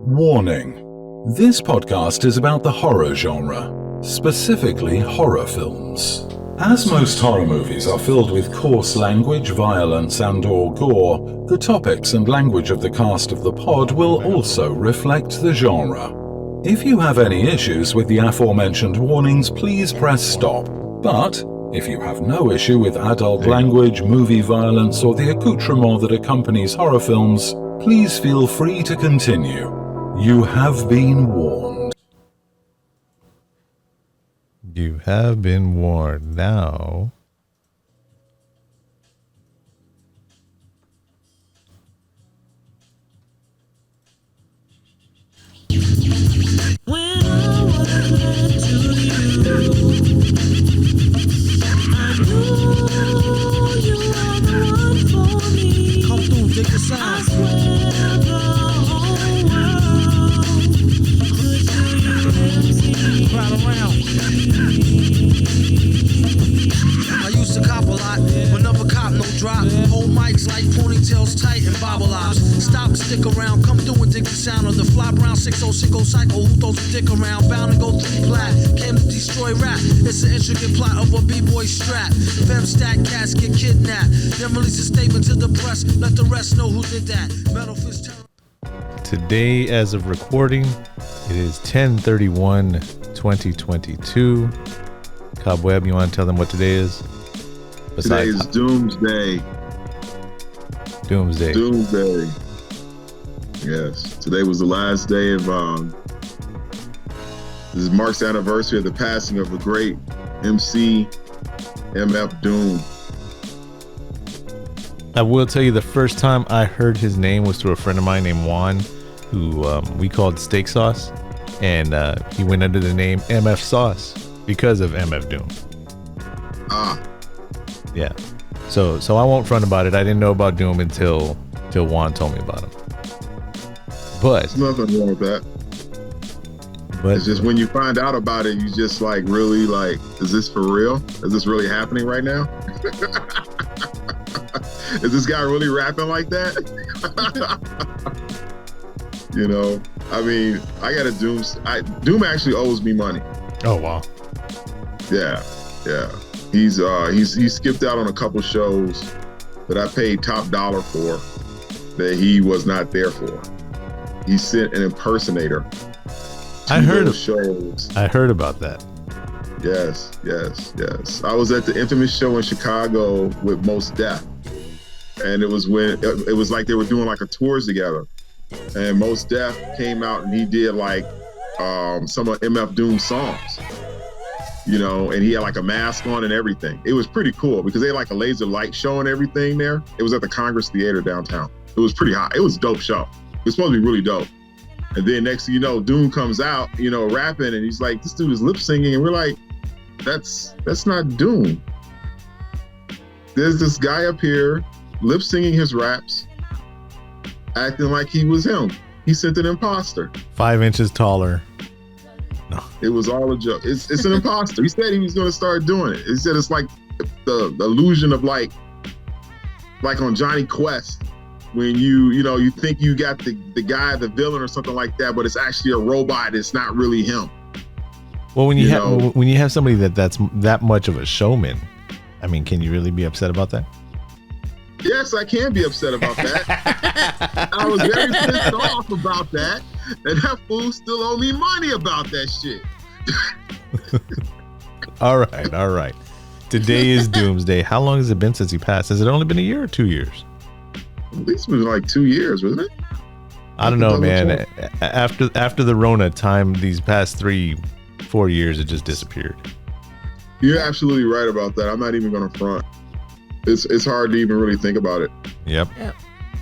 Warning. This podcast is about the horror genre, specifically horror films. As most horror movies are filled with coarse language, violence, and/or gore, the topics and language of the cast of the pod will also reflect the genre. If you have any issues with the aforementioned warnings, please press stop. But if you have no issue with adult language, movie violence, or the accoutrement that accompanies horror films, please feel free to continue. You have been warned. You have been warned. Now, When I was to you, I knew you were the one for me. Come through, take the sign. I swear the whole world could do you empty. Crowd around. I used to cop a lot, but never cop no drop. Hold mics like ponytails tight and bobble ops. Stop and stick around, come through and dig the sound of the fly brown 6060 cycle. Who throws a dick around? Bound to go 3 plat. Came to destroy rap. It's an intricate plot of a b-boy strap. Fem stack cats get kidnapped. Then release a statement to the press. Let the rest know who did that. Metal fist terror. today, as of recording, it is 10/31/2022. Cobweb, you want to tell them what today is? Today is Doomsday. Doomsday. Doomsday. Yes. Today was the last day of this marks the anniversary of the passing of the great MC MF Doom. I will tell you, the first time I heard his name was through a friend of mine named Juan, who we called Steak Sauce, and he went under the name MF Sauce because of MF Doom. Yeah. So I won't front about it. I didn't know about Doom until Juan told me about him. But There's nothing wrong with that. It's just when you find out about it, you just like really like, is this for real? Is this really happening right now? Is this guy really rapping like that? You know, I mean, I got a Doom actually owes me money. oh wow. Yeah. He's skipped out on a couple shows that I paid top dollar for that he was not there for. He sent an impersonator. I heard about that. Yes. I was at the infamous show in Chicago with Mos Def, and it was like they were doing like a tours together, and Mos Def came out and he did like some of MF Doom's songs. You know, and he had like a mask on and everything. It was pretty cool because they had like a laser light show and everything there. It was at the Congress Theater downtown. It was pretty hot. It was a dope show. It was supposed to be really dope. And then next thing you know, Doom comes out, you know, rapping, and he's like, this dude is lip singing, and we're like, that's not Doom. There's this guy up here lip singing his raps, acting like he was him. He sent an imposter. 5 inches taller. No. It was all a joke. It's an imposter. He said he was going to start doing it. He said it's like the illusion of like on Johnny Quest when you think you got the guy, the villain or something like that, but it's actually a robot. It's not really him. Well, when you have somebody that's that much of a showman, I mean, can you really be upset about that? Yes, I can be upset about that. I was very pissed off about that, and that fool still owe me money about that shit. All right. Today is Doomsday. How long has it been since he passed? Has it only been a year or 2 years? At least it was like 2 years, wasn't it? I don't know, man. After the Rona time, these past 3-4 years, it just disappeared. You're absolutely right about that. I'm not even going to front. It's hard to even really think about it. Yep.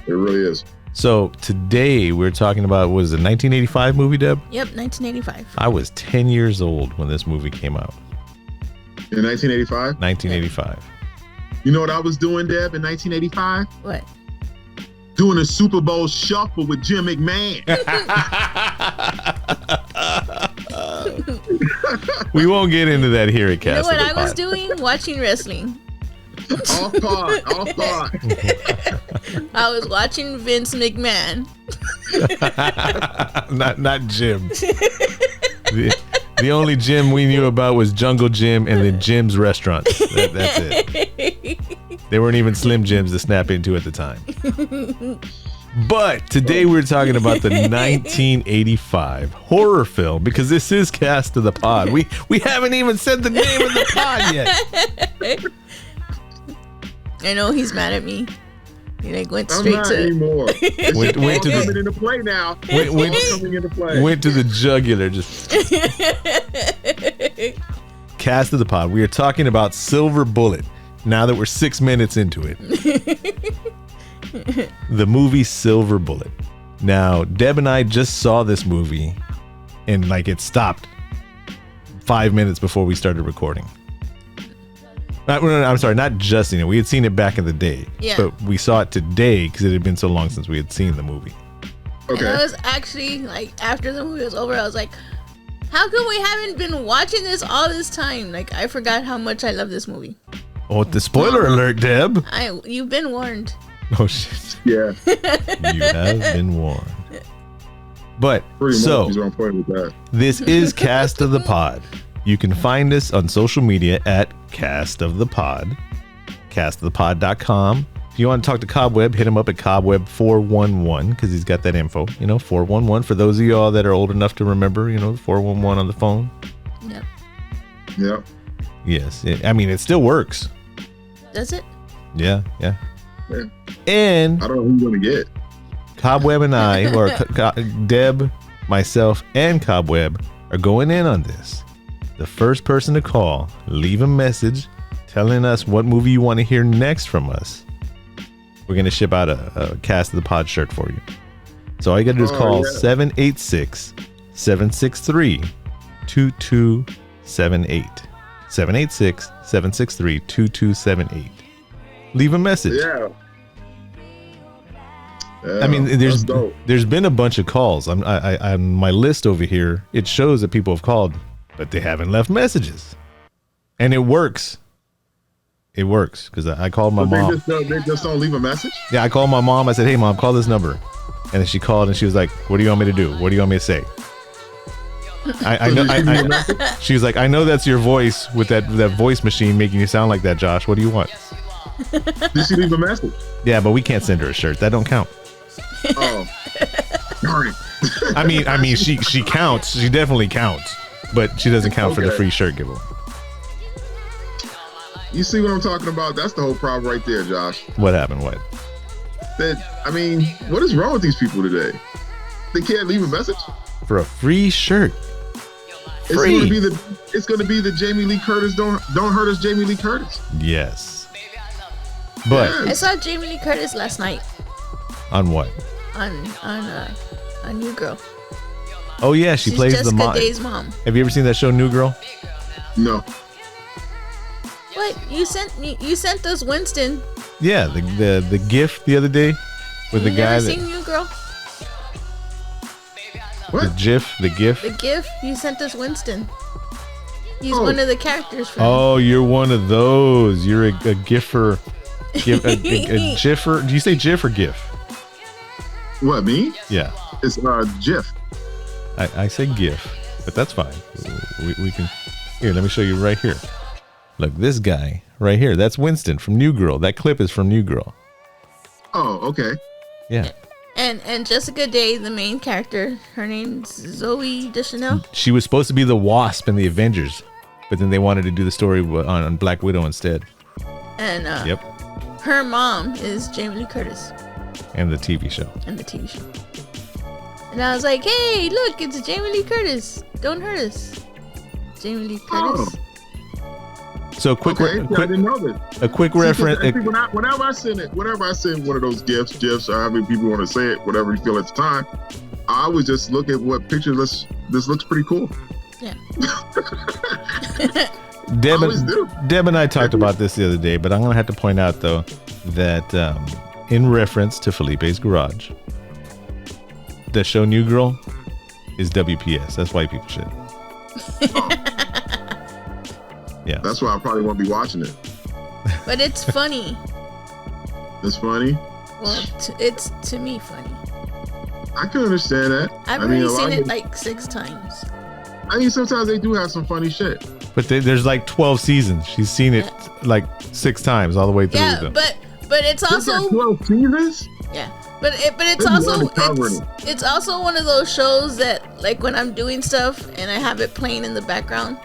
It really is. So today we're talking about, what is it, 1985 movie, Deb? Yep, 1985. I was 10 years old when this movie came out. In 1985? 1985. You know what I was doing, Deb, in 1985? What? Doing a Super Bowl shuffle with Jim McMahon. We won't get into that here at You know Castle. what I was doing? Watching wrestling. Off pod. I was watching Vince McMahon. not Jim. The only Jim we knew about was Jungle Jim and then Jim's Restaurants. That's it. They weren't even Slim Jims to snap into at the time. But today we're talking about the 1985 horror film because this is Cast of the Pod. We haven't even said the name of the pod yet. I know he's mad at me. He like went I'm straight not to anymore. It's Went to coming the into play now. went It's coming into play. went to the jugular. Just Cast of the Pod. We are talking about Silver Bullet. Now that we're 6 minutes into it, the movie Silver Bullet. Now Deb and I just saw this movie, and like it stopped 5 minutes before we started recording. I'm sorry, not just seen it. We had seen it back in the day, Yeah. but we saw it today because it had been so long since we had seen the movie. And Okay. I was actually like, after the movie was over, I was like, how come we haven't been watching this all this time? Like, I forgot how much I love this movie. Oh, the spoiler alert, Deb! You've been warned. Oh shit, Yeah. you have been warned. But Pretty so. much. He's on point with that. This is Cast of the Pod. You can find us on social media at Cast of the Pod, castofthepod.com. If you want to talk to Cobweb, hit him up at Cobweb411 because he's got that info. 411 for those of y'all that are old enough to remember, 411 on the phone. Yep. Yep. Yes. It still works. Does it? Yeah. Yeah. And I don't know who you're gonna get. Cobweb and I, or Deb, myself, and Cobweb are going in on this. The first person to call, leave a message telling us what movie you want to hear next from us. We're going to ship out a Cast of the Pod shirt for you. So all you got to do is call 786-763-2278. 786-763-2278. Leave a message. Yeah. There's been a bunch of calls. On my list over here, it shows that people have called, but they haven't left messages, and it works. It works because I called my mom. They just don't leave a message. Yeah, I called my mom. I said, "Hey, mom, call this number," and then she called and she was like, "What do you want me to do? What do you want me to say?" I know. She was like, "I know that's your voice with that voice machine making you sound like that, Josh. What do you want?" Did she leave a message? Yeah, but we can't send her a shirt. That don't count. Oh, darn it. I mean, she counts. She definitely counts, but she doesn't count for the Okay. free shirt giveaway. You see what I'm talking about? That's the whole problem right there, Josh. What happened? What? What is wrong with these people today? They can't leave a message. For a free shirt. It's going to be the Jamie Lee Curtis. Don't hurt us, Jamie Lee Curtis. Yes. But I saw Jamie Lee Curtis last night on what? on a New Girl. Oh yeah, she She's plays Jessica the mom. Day's mom. Have you ever seen that show, New Girl? No. What you sent me? You sent us Winston. Yeah, the GIF the other day with the You guy never that seen New Girl? What? the GIF, the GIF. The GIF you sent us Winston. He's Oh. one of the characters from. Oh, you're one of those. You're a GIFer. A GIFer. Do you say GIF or GIF? What, me? Yeah, It's Jiff. I say GIF, but that's fine. We can. Here, let me show you right here. Look, this guy right here. That's Winston from New Girl. That clip is from New Girl. Oh, okay. Yeah. And Jessica Day, the main character, her name's Zoe Deschanel. She was supposed to be the Wasp in the Avengers, but then they wanted to do the story on Black Widow instead. And Yep. her mom is Jamie Lee Curtis And the TV show. in the TV show. And I was like, hey, look, it's Jamie Lee Curtis. Don't hurt us. Jamie Lee Curtis. So quick, Okay, I didn't know that. a quick See, reference. whenever I send one of those GIFs, or however people want to say it, whatever you feel at the time, I always just look at what picture this looks pretty cool. Yeah. Deb always do. Deb and I talked about this the other day, but I'm gonna have to point out though that in reference to Felipe's Garage, the show New Girl is WPS. That's white people shit. Yeah. That's why I probably won't be watching it. But it's funny. It's funny. Well, it's to me funny. I can understand that. I've already seen it like 6 times. I mean, sometimes they do have some funny shit. But there's like 12 seasons. She's seen it like 6 times all the way through them. But it's also 12 seasons. Yeah, but it's also one of those shows that, like, when I'm doing stuff and I have it playing in the background,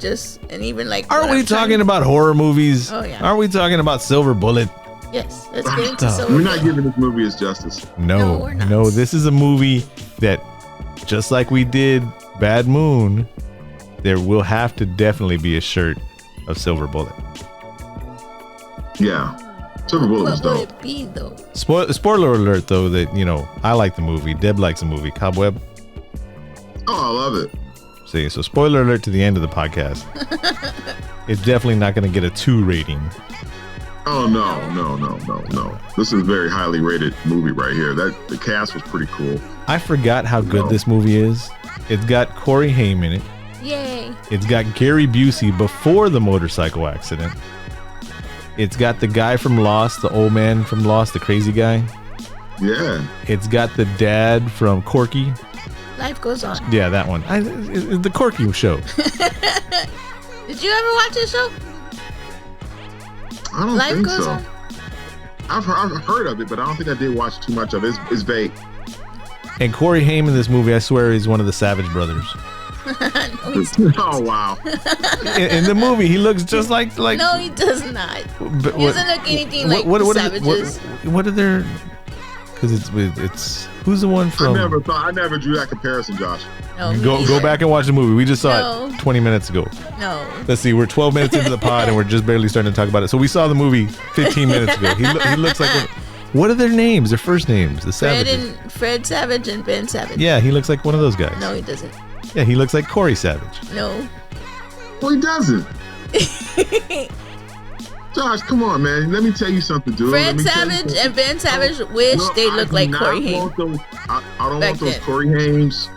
and even like. Aren't we talking about horror movies? Oh yeah. Aren't we talking about Silver Bullet? Yes, let's get into Silver We're Bullet. not giving this movie its justice. No, we're not. No, this is a movie that, just like we did Bad Moon, there will have to definitely be a shirt of Silver Bullet. Yeah. Silver Bullet is What would dope. it be though? Spoiler alert, though, that, you know, I like the movie. Deb likes the movie. Cobweb. Oh, I love it. See, so spoiler alert to the end of the podcast. It's definitely not going to get a 2 rating. Oh no. This is a very highly rated movie right here. The cast was pretty cool. I forgot how good this movie is. It's got Corey Haim in it. Yay! It's got Gary Busey before the motorcycle accident. It's got the guy from Lost, the old man from Lost, the crazy guy. Yeah. It's got the dad from Corky. Life goes on. Yeah, that one. The Corky show. Did you ever watch this show? I don't Life think goes so. on. I've heard of it, but I don't think I did watch too much of it. It's vague. And Corey Haim in this movie, I swear, is one of the Savage Brothers. No, he's Oh wow. In the movie, he looks just like. no, he does not. But He doesn't look anything like the are Savages. what are their? Because it's who's the one from? I never drew that comparison, Josh. No, me Go neither. back and watch the movie. We just saw No. it 20 minutes ago. No. Let's see, we're 12 minutes into the pod and we're just barely starting to talk about it. So we saw the movie 15 minutes ago. He looks like what are their names? Their first names? The Savages. Fred Savage and Ben Savage. Yeah, he looks like one of those guys. No, he doesn't. Yeah, he looks like Corey Savage. No. Well, he doesn't. Josh, come on, man. Let me tell you something, dude. Fred Savage and Ben Savage wish they looked like Corey Haim. I don't Back want those then. Corey Haim's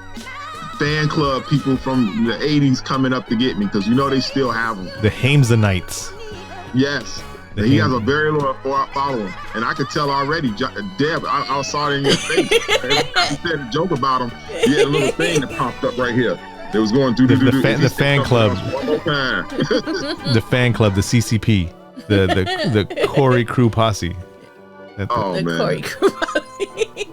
fan club people from the 80s coming up to get me, because you know they still have them. The Haimsonites. Yes. And he has a very loyal following. And I could tell already, Deb, I saw it in your face. Every time you said a joke about him, you had a little thing that popped up right here. It was going through The fan club. One more time. The fan club, the CCP. The Corey Crew Posse. Oh, The man. Corey Crew.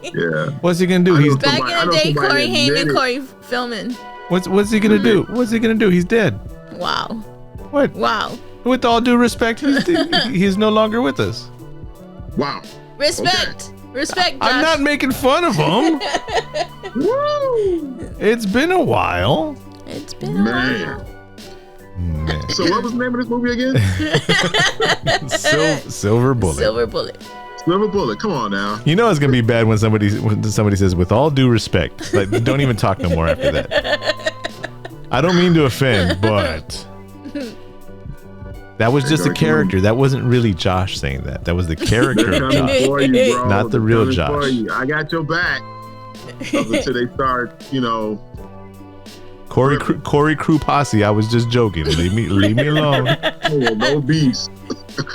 Yeah. What's he gonna do? He's Back in I the know day, somebody Corey Haim and admitted- Corey filming. what's he gonna do? What's he gonna do? He's dead. Wow. What? Wow. With all due respect, he's no longer with us. Wow. Respect. Respect, Josh. I'm not making fun of him. Woo! It's been a while. It's been a Man. while. Man. So what was the name of this movie again? Silver Bullet. Silver Bullet. Silver Bullet. Come on now. You know it's gonna be bad when somebody says, "With all due respect," like don't even talk no more after that. I don't mean to offend, but that was just a character. That wasn't really Josh saying that. That was the character They're of coming Josh. for you, bro. Not the They're real coming Josh. for you. I got your back. Up until they start, Corey Crew Posse. I was just joking. Leave me alone. no beast.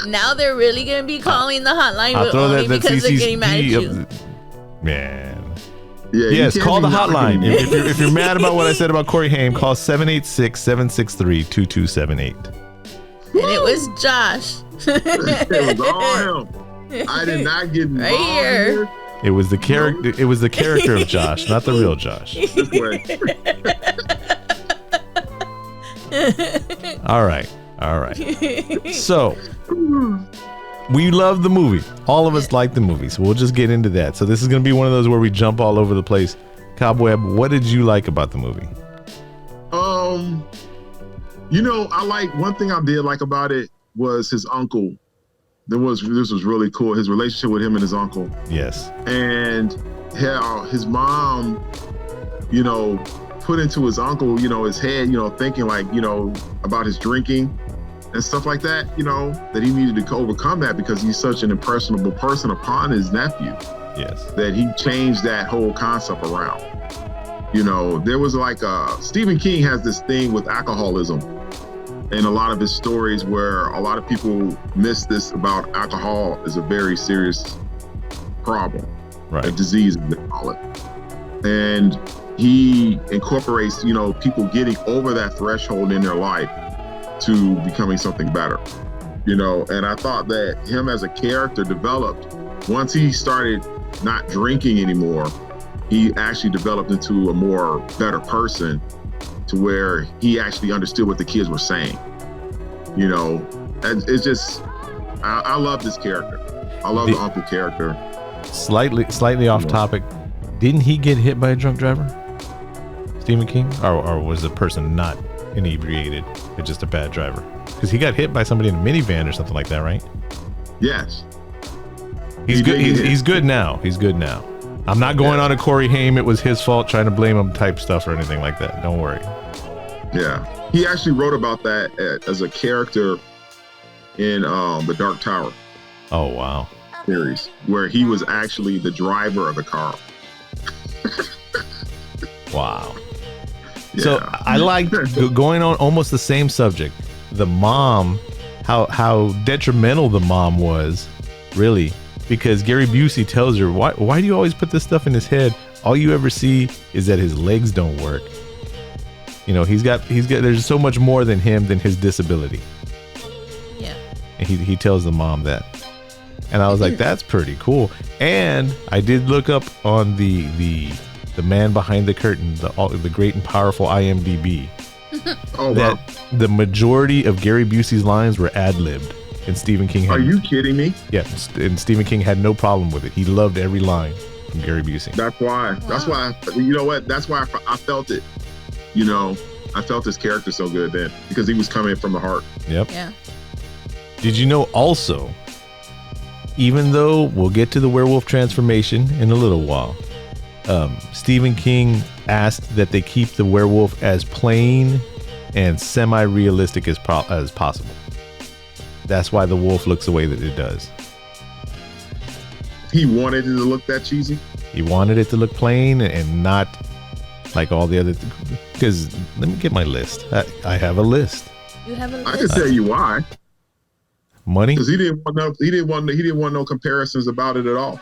Now they're really gonna be calling the hotline, I'll but throw only that because they're getting mad at CCP you. Man. Yeah, Yes, you can't call be the knocking hotline. me. If you're mad about what I said about Corey Haim, call 786-763-2278. And it was Josh. It was all him. I did not get involved Right here. in It was the character. It was the character of Josh, not the real Josh. this way. All right. So we love the movie. All of us like the movie, so we'll just get into that. So this is gonna be one of those where we jump all over the place. Cobweb, what did you like about the movie? I like one thing I did like about it was his uncle. This was really cool. His relationship with him and his uncle. Yes. And how his mom, put into his uncle, his head, thinking like, about his drinking and stuff like that, that he needed to overcome that because he's such an impressionable person upon his nephew. Yes. That he changed that whole concept around. There was like Stephen King has this thing with alcoholism in a lot of his stories where a lot of people miss this about alcohol is a very serious problem, Right. a disease, they call it. And he incorporates, people getting over that threshold in their life to becoming something better, and I thought that him as a character developed once he started not drinking anymore. He actually developed into a more better person to where he actually understood what the kids were saying. And it's just, I love this character. I love the uncle character. Slightly off topic. Didn't he get hit by a drunk driver? Stephen King? Or was the person not inebriated? It's just a bad driver? Because he got hit by somebody in a minivan or something like that, right? Yes. He's He good. did get hit. He's good now. He's good now. I'm not going on a Corey Haim, it was his fault, trying to blame him type stuff or anything like that. Don't worry. Yeah. He actually wrote about that as a character in the Dark Tower Oh, wow. series, where he was actually the driver of the car. Wow. Yeah. So I like going on almost the same subject. The mom, how detrimental the mom was, really, because Gary Busey tells her, why do you always put this stuff in his head? All you ever see is that his legs don't work. He's got there's so much more than him than his disability. Yeah. And he tells the mom that. And I was like, that's pretty cool. And I did look up on the man behind the curtain, the great and powerful IMDb, Oh, wow. that the majority of Gary Busey's lines were ad-libbed. And Stephen King Are you kidding me? Yeah, and Stephen King had no problem with it. He loved every line from Gary Busey. That's why. That's why. You know what? That's why I felt it. I felt his character so good then because he was coming from the heart. Yep. Yeah. Did you know also, even though we'll get to the werewolf transformation in a little while, Stephen King asked that they keep the werewolf as plain and semi-realistic as possible. That's why the wolf looks the way that it does. He wanted it to look that cheesy. He wanted it to look plain and not like all the other. Because let me get my list. I have a list. You have a I can list. tell you why. Money. Because he didn't want no comparisons about it at all.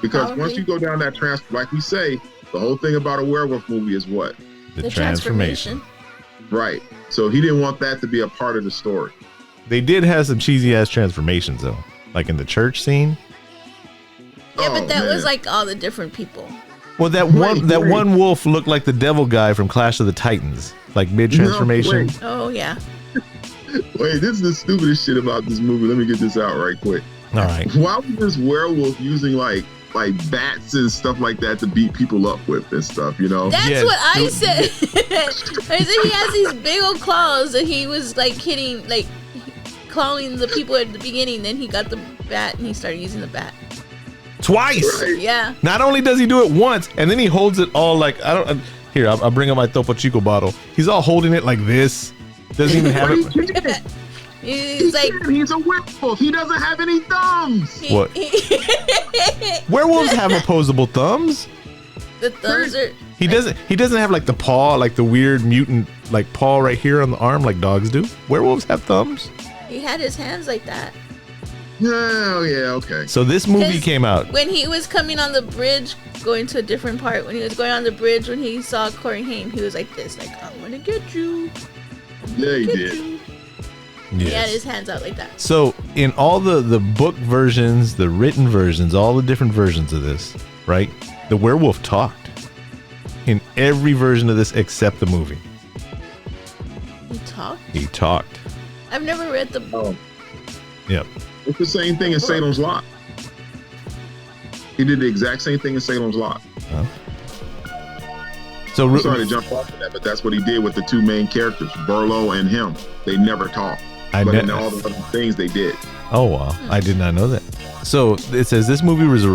Because Probably. once you go down that like we say, the whole thing about a werewolf movie is what? The transformation. Right. So he didn't want that to be a part of the story. They did have some cheesy ass transformations though, like in the church scene. Yeah, but that man. was like all the different people. Well, that one wolf looked like the devil guy from Clash of the Titans, like mid transformation. No, Oh yeah. wait, this is the stupidest shit about this movie. Let me get this out right quick. All right. Why was this werewolf using like bats and stuff like that to beat people up with and stuff, That's Yes. what I said. I said he has these big old claws that he was like hitting, like clawing the people at the beginning. Then he got the bat and he started using the bat. Twice. Right. Yeah. Not only does he do it once, and then he holds it all like Here, I'll bring up my Topo Chico bottle. He's all holding it like this. Doesn't even have it. He's like, He's a werewolf. He doesn't have any thumbs. What? Werewolves have opposable thumbs. the thumbs are. He doesn't have like the paw, like the weird mutant like paw right here on the arm like dogs do. Werewolves have thumbs. He had his hands like that. Oh yeah, okay. So this movie 'Cause came out. when he was coming on the bridge, going to a different part. When he was going on the bridge, when he saw Corey Haim, he was like this, like I'm gonna get you. Yeah, he Get did. you. He had Yes. his hands out like that. So in all the book versions, the written versions, all the different versions of this, right? The werewolf talked in every version of this except the movie. He talked. He talked. I've never read the book. Yep. It's the same thing in Salem's Lot. He did the exact same thing in Salem's Lot. So I'm sorry to jump off of that, but that's what he did with the two main characters, Burlow and him. They never talked. But in all the other things they did. Oh wow, I did not know that. So it says this movie was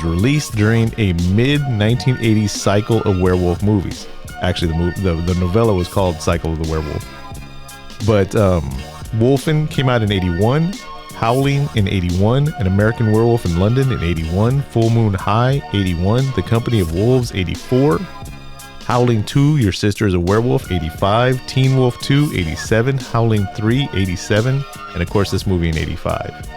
released during a mid 1980s cycle of werewolf movies. Actually, the novella was called Cycle of the Werewolf. But Wolfen came out in 81, Howling in 81, An American Werewolf in London in 81, Full Moon High 81, The Company of Wolves 84, Howling 2, Your Sister is a Werewolf, 85. Teen Wolf 2, 87. Howling 3, 87. And of course, this movie in 85.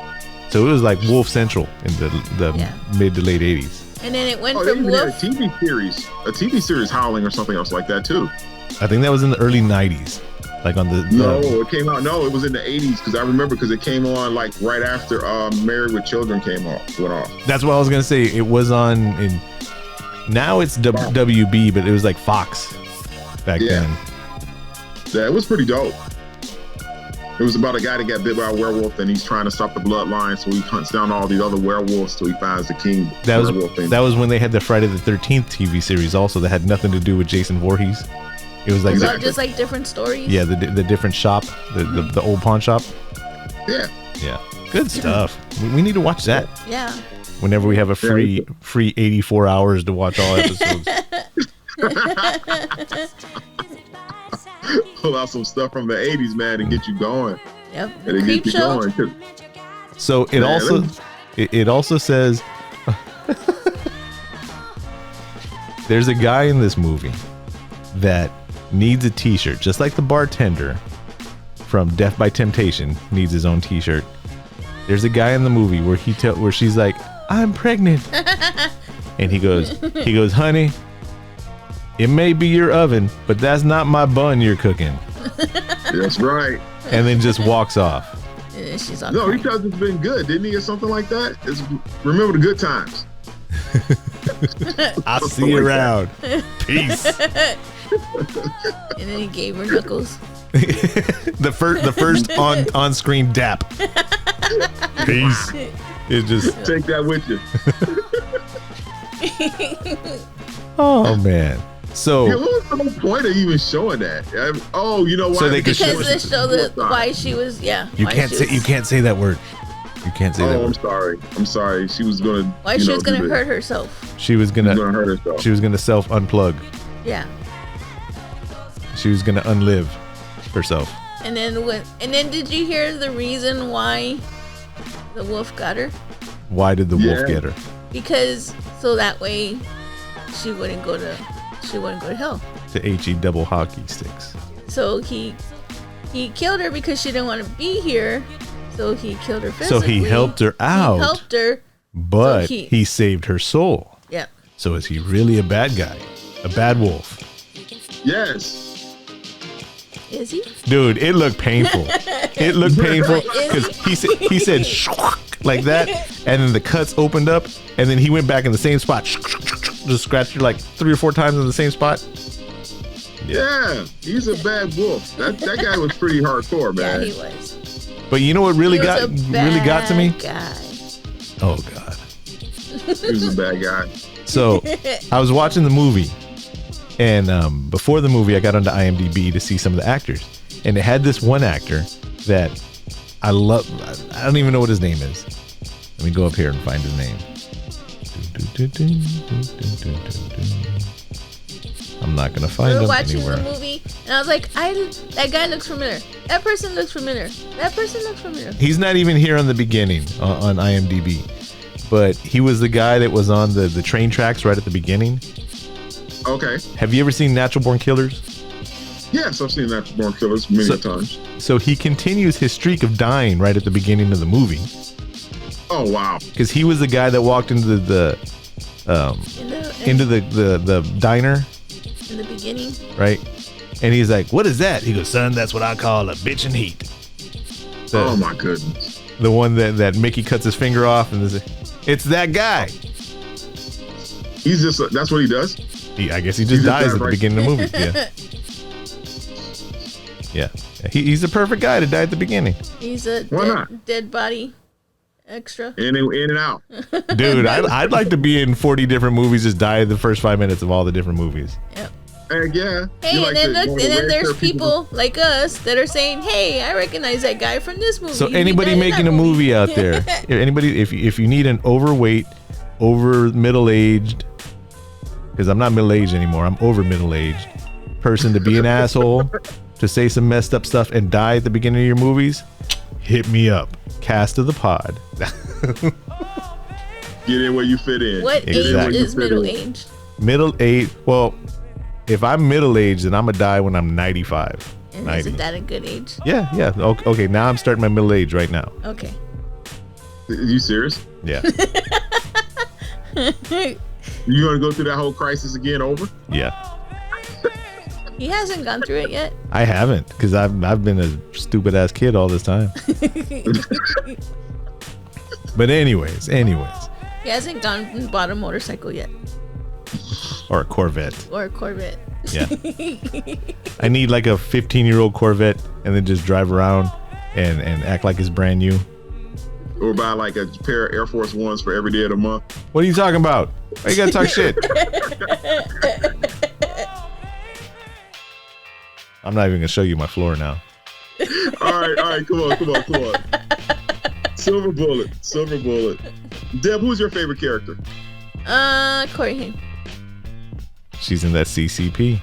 So it was like Wolf Central in the mid to late 80s. And then it went they from even had Wolf. a TV series Howling or something else like that too. I think that was in the early 90s. Like on the No, it came out. No, it was in the 80s because I remember because it came on like right after Married with Children went off. That's what I was gonna say. It was on in. Now it's WB, but it was like Fox back then. Yeah, it was pretty dope. It was about a guy that got bit by a werewolf and he's trying to stop the bloodline, so he hunts down all these other werewolves till he finds the king. That was when they had the Friday the 13th TV series also that had nothing to do with Jason Voorhees. It was like Just like different stories. Yeah, the different shop, the old pawn shop. Yeah. Yeah. Good stuff. We need to watch that. Yeah. Whenever we have a free 84 hours to watch all episodes. Pull out some stuff from the 80s, man, and get you going. Yep. And it Creep gets you show. going. So it also says there's a guy in this movie that needs a t-shirt, just like the bartender from Death by Temptation needs his own t-shirt. There's a guy in the movie where where she's like, I'm pregnant. And he goes, honey, it may be your oven, but that's not my bun you're cooking. That's right. And then just walks off. And she's all No, he tells it's been good, didn't he, or something like that? Remember the good times. I'll see you around. Peace. And then he gave her knuckles. the first on-screen dap. Peace. It just Take that with you. oh man. So Yeah, what was the point of even showing that? You know why? So they could Because to show the why she was you can't say that word. You can't say that I'm word. sorry. She was gonna. Why she was gonna hurt herself. She was gonna hurt herself. She was gonna self-unplug. Yeah. She was gonna unlive herself. And then did you hear the reason why the wolf got her? Why did the wolf get her? Because so that way she wouldn't go to hell. To HE double hockey sticks. So he killed her because she didn't want to be here. So he killed her physically. So he helped her out. He helped her. But So he saved her soul. Yeah. So is he really a bad guy? A bad wolf? Yes. Is he? Dude, it looked painful. It looked painful because he said like that, and then the cuts opened up, and then he went back in the same spot, just scratched her like 3 or 4 times in the same spot. Yeah, he's a bad wolf. That guy was pretty hardcore, man. Yeah, he was. But you know what really He was got a to me? bad guy. Oh God. He was a bad guy. So I was watching the movie, and before the movie, I got onto IMDb to see some of the actors, and it had this one actor that I love. I don't even know what his name is. Let me go up here and find his name. I'm not gonna find We were him watching anywhere. the movie, and I was like, that guy looks familiar. That person looks familiar. That person looks familiar. He's not even here on the beginning on IMDb, but he was the guy that was on the train tracks right at the beginning. Okay. Have you ever seen Natural Born Killers? Yes, I've seen Natural Born Killers many times. So he continues his streak of dying right at the beginning of the movie. Oh wow! Because he was the guy that walked into the diner, In the beginning. right? And he's like, "What is that?" He goes, "Son, that's what I call a bitch in heat." Oh my goodness! The one that Mickey cuts his finger off, and it's that guy. He's just that's what he does. I guess he just dies at the beginning of the movie. Yeah. He's the perfect guy to die at the beginning. He's a Why not? dead body extra. In and out. Dude, I'd like to be in 40 different movies, just die the first 5 minutes of all the different movies. Yep. Heck yeah. Hey, You and like then to- look, one and of the then there's rare people like us that are saying, "Hey, I recognize that guy from this movie." So He anybody died in making that a movie out there, if you need an overweight, over middle-aged, because I'm not middle-aged anymore, I'm over middle-aged person to be an asshole, to say some messed up stuff and die at the beginning of your movies, hit me up. Cast of the pod. Get in where you fit in. What Exactly. age is middle aged? Middle-aged, well, if I'm middle aged, then I'm gonna die when I'm 95. And 90. isn't that a good age? Yeah. Okay, now I'm starting my middle age right now. Okay. Are you serious? Yeah. You gonna go through that whole crisis again over? Yeah. He hasn't gone through it yet. I haven't, because I've been a stupid ass kid all this time. But anyways. He hasn't gone and bought a motorcycle yet. Or a Corvette. Or a Corvette. Yeah. I need like a 15-year-old Corvette and then just drive around and act like it's brand new. Or buy like a pair of Air Force Ones for every day of the month. What are you talking about? Why you gotta talk shit? I'm not even gonna show you my floor now. All right, come on. Silver Bullet. Deb, who's your favorite character? Corey Haim. She's in that CCP.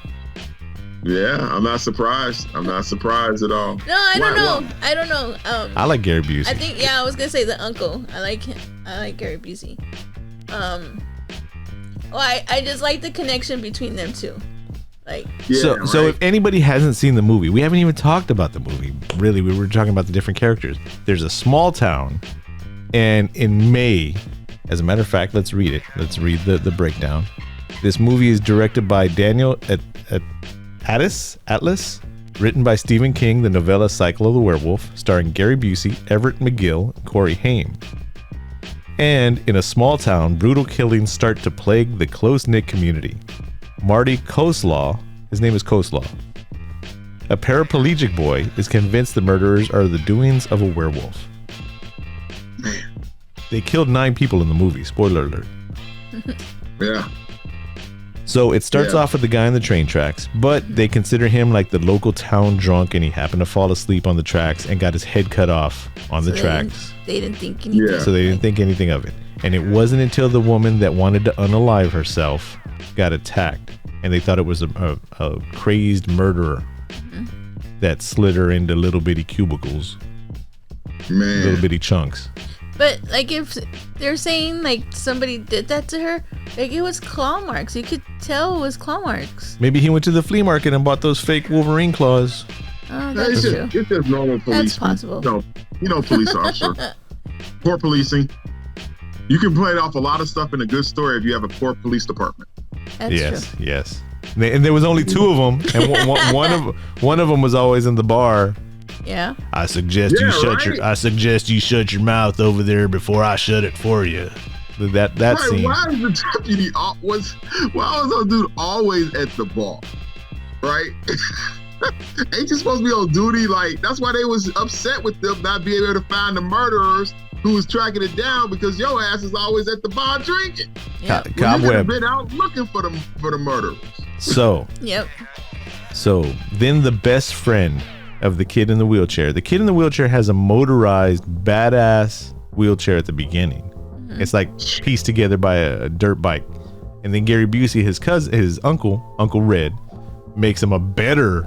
Yeah, I'm not surprised. at all. No, I don't know. I like Gary Busey. I think I was gonna say the uncle. I like him. I like Gary Busey. I just like the connection between them two. Like, Yeah, so right. if anybody hasn't seen the movie, we haven't even talked about the movie. Really, we were talking about the different characters. There's a small town, and in May, as a matter of fact, let's read it. Let's read the breakdown. This movie is directed by Daniel Atlas, written by Stephen King, the novella Cycle of the Werewolf, starring Gary Busey, Everett McGill, and Corey Haim. And in a small town, brutal killings start to plague the close-knit community. Marty Coslaw, his name is Coslaw, a paraplegic boy, is convinced the murderers are the doings of a werewolf. They killed 9 people in the movie, spoiler alert. Yeah. So it starts off with the guy on the train tracks, but they consider him like the local town drunk, and he happened to fall asleep on the tracks and got his head cut off on the tracks. They didn't think anything. Yeah. So they didn't think anything of it. And it wasn't until the woman that wanted to unalive herself got attacked, and they thought it was a crazed murderer that slid her into little bitty cubicles, Man. little bitty chunks. But like, if they're saying like somebody did that to her, like it was claw marks. You could tell it was claw marks. Maybe he went to the flea market and bought those fake Wolverine claws. Oh, It's that's true. just normal police. That's possible. No, police officer. Poor policing. You can play off a lot of stuff in a good story if you have a poor police department. That's Yes, true. yes. And there was only 2 of them, and one of them was always in the bar. Yeah. I suggest you shut your mouth over there before I shut it for you. That Right, scene. why is the deputy why was that dude always at the bar? Right? Ain't you supposed to be on duty? Like, that's why they was upset with them not being able to find the murderers who was tracking it down, because your ass is always at the bar drinking. Yep. When you could have Cobweb. been out looking for the murderers. So Yep. then the best friend of the kid in the wheelchair. The kid in the wheelchair has a motorized badass wheelchair at the beginning. It's like pieced together by a dirt bike. And then Gary Busey, his uncle Red, makes him a better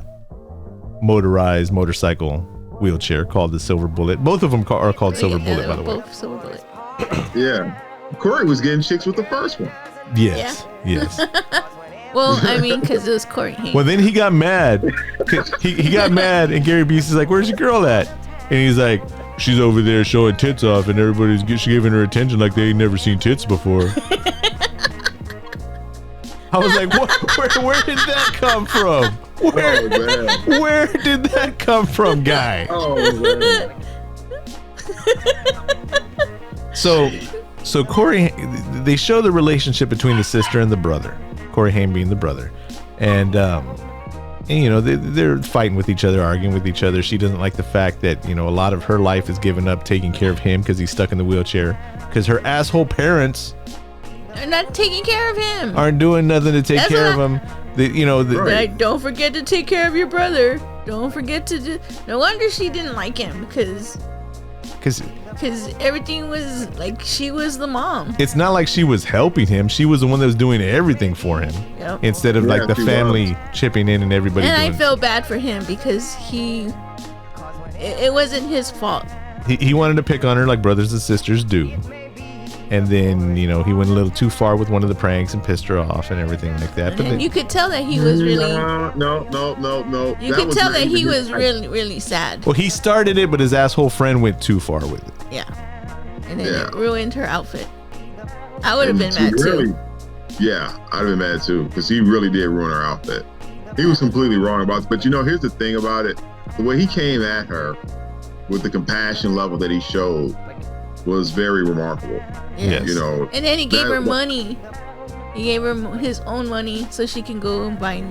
motorized motorcycle wheelchair called the Silver Bullet. Both of them are called Silver Bullet, by the way. Both Silver Bullet. Yeah. Corey was getting chicks with the first one. Yes. Well, I mean, because it was Corey Haim. Well, then he got mad. He got mad, and Gary Busey's like, "Where's your girl at?" And he's like, "She's over there showing tits off, and everybody's giving her attention like they ain't never seen tits before." I was like, "What? Where did that come from? Oh, man. Where did that come from, guy?" Oh, man. So Corey, they show the relationship between the sister and the brother. Corey Haim being the brother, and you know they're fighting with each other, arguing with each other. She doesn't like the fact that a lot of her life is given up taking care of him because he's stuck in the wheelchair, because her asshole parents They're not taking care of him. aren't doing nothing to take That's care of what him. Like, don't forget to take care of your brother. Don't forget to do. No wonder she didn't like him, because everything was like, she was the mom. it's not like she was helping him. She was the one that was doing everything for him, Yep. instead of like the she family chipping in and everybody And I doing. felt bad for him because it wasn't his fault. He wanted to pick on her like brothers and sisters do. And then, you know, he went a little too far with one of the pranks and pissed her off and everything like that. But And then, you could tell that he was really. No. You could tell that he was really sad. well, he started it, but his asshole friend went too far with it. Yeah. And then Yeah. it ruined her outfit. I would have been mad too. Yeah, I'd have been mad too, because he really did ruin her outfit. He was completely wrong about it. But you know, here's the thing about it. The way he came at her with the compassion level that he showed was very remarkable. Yes. You know. And then he gave that- her money. He gave her his own money so she can go and buy.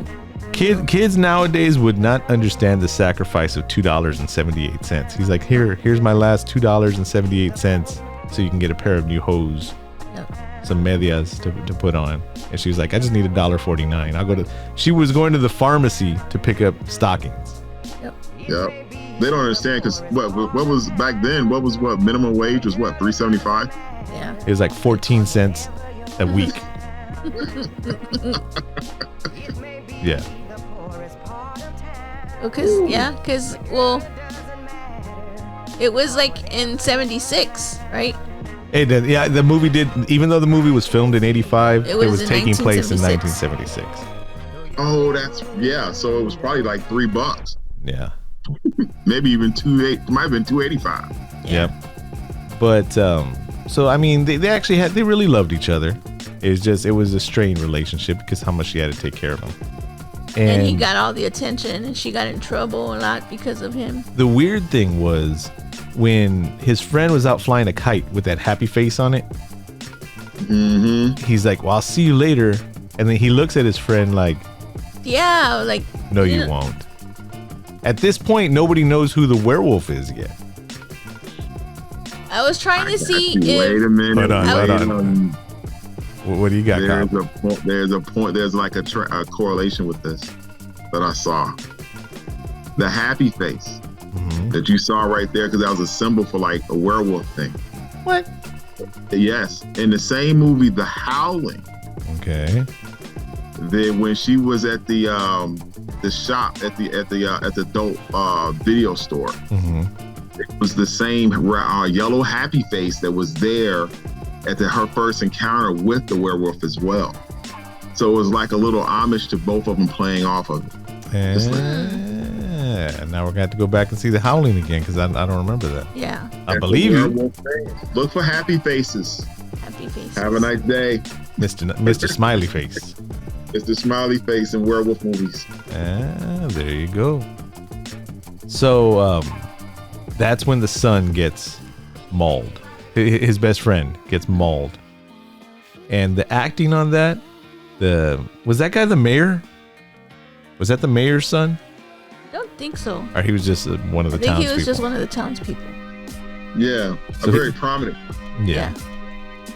Kids nowadays would not understand the sacrifice of $2.78. He's like, here's my last $2.78 so you can get a pair of new hose, Yep. some medias to put on. And she was like, I just need $1.49. She was going to the pharmacy to pick up stockings. Yeah. They don't understand, because what was back then, what minimum wage was what, $3.75? Yeah. It was like 14 cents a week. Yeah. Because it was like in 76, right? The movie did, even though the movie was filmed in 85, it was in taking place in 1976. 1976. Oh, so it was probably like $3. Yeah. Maybe even it might have been $2.85. Yep. But so I mean, they actually they really loved each other. It was a strained relationship because how much she had to take care of him. And he got all the attention, and she got in trouble a lot because of him. The weird thing was when his friend was out flying a kite with that happy face on it. Mm-hmm. He's like, well, I'll see you later. And then he looks at his friend like, Yeah, like. no, you won't. At this point, nobody knows who the werewolf is yet. I was trying to see Wait if. a minute. Hold on. What do you got, Kyle? There's a point. There's like a correlation with this that I saw. The happy face that you saw right there, because that was a symbol for like a werewolf thing. What? Yes, in the same movie, The Howling. Okay. Then when she was at the shop at the adult video store, it was the same yellow happy face that was there at her first encounter with the werewolf as well. So it was like a little homage to both of them playing off of it. And now we're going to have to go back and see The Howling again, because I don't remember that. Yeah. I believe you. Look for happy faces. Happy faces. Have a nice day. Mr. Smiley Face. It's the smiley face in werewolf movies. There you go. So that's when the son gets mauled. His best friend gets mauled. And the acting on that, was that guy the mayor? Was that the mayor's son? I don't think so. Or he was just one of the I think townspeople? he was just one of the townspeople. Yeah, So very prominent. Yeah.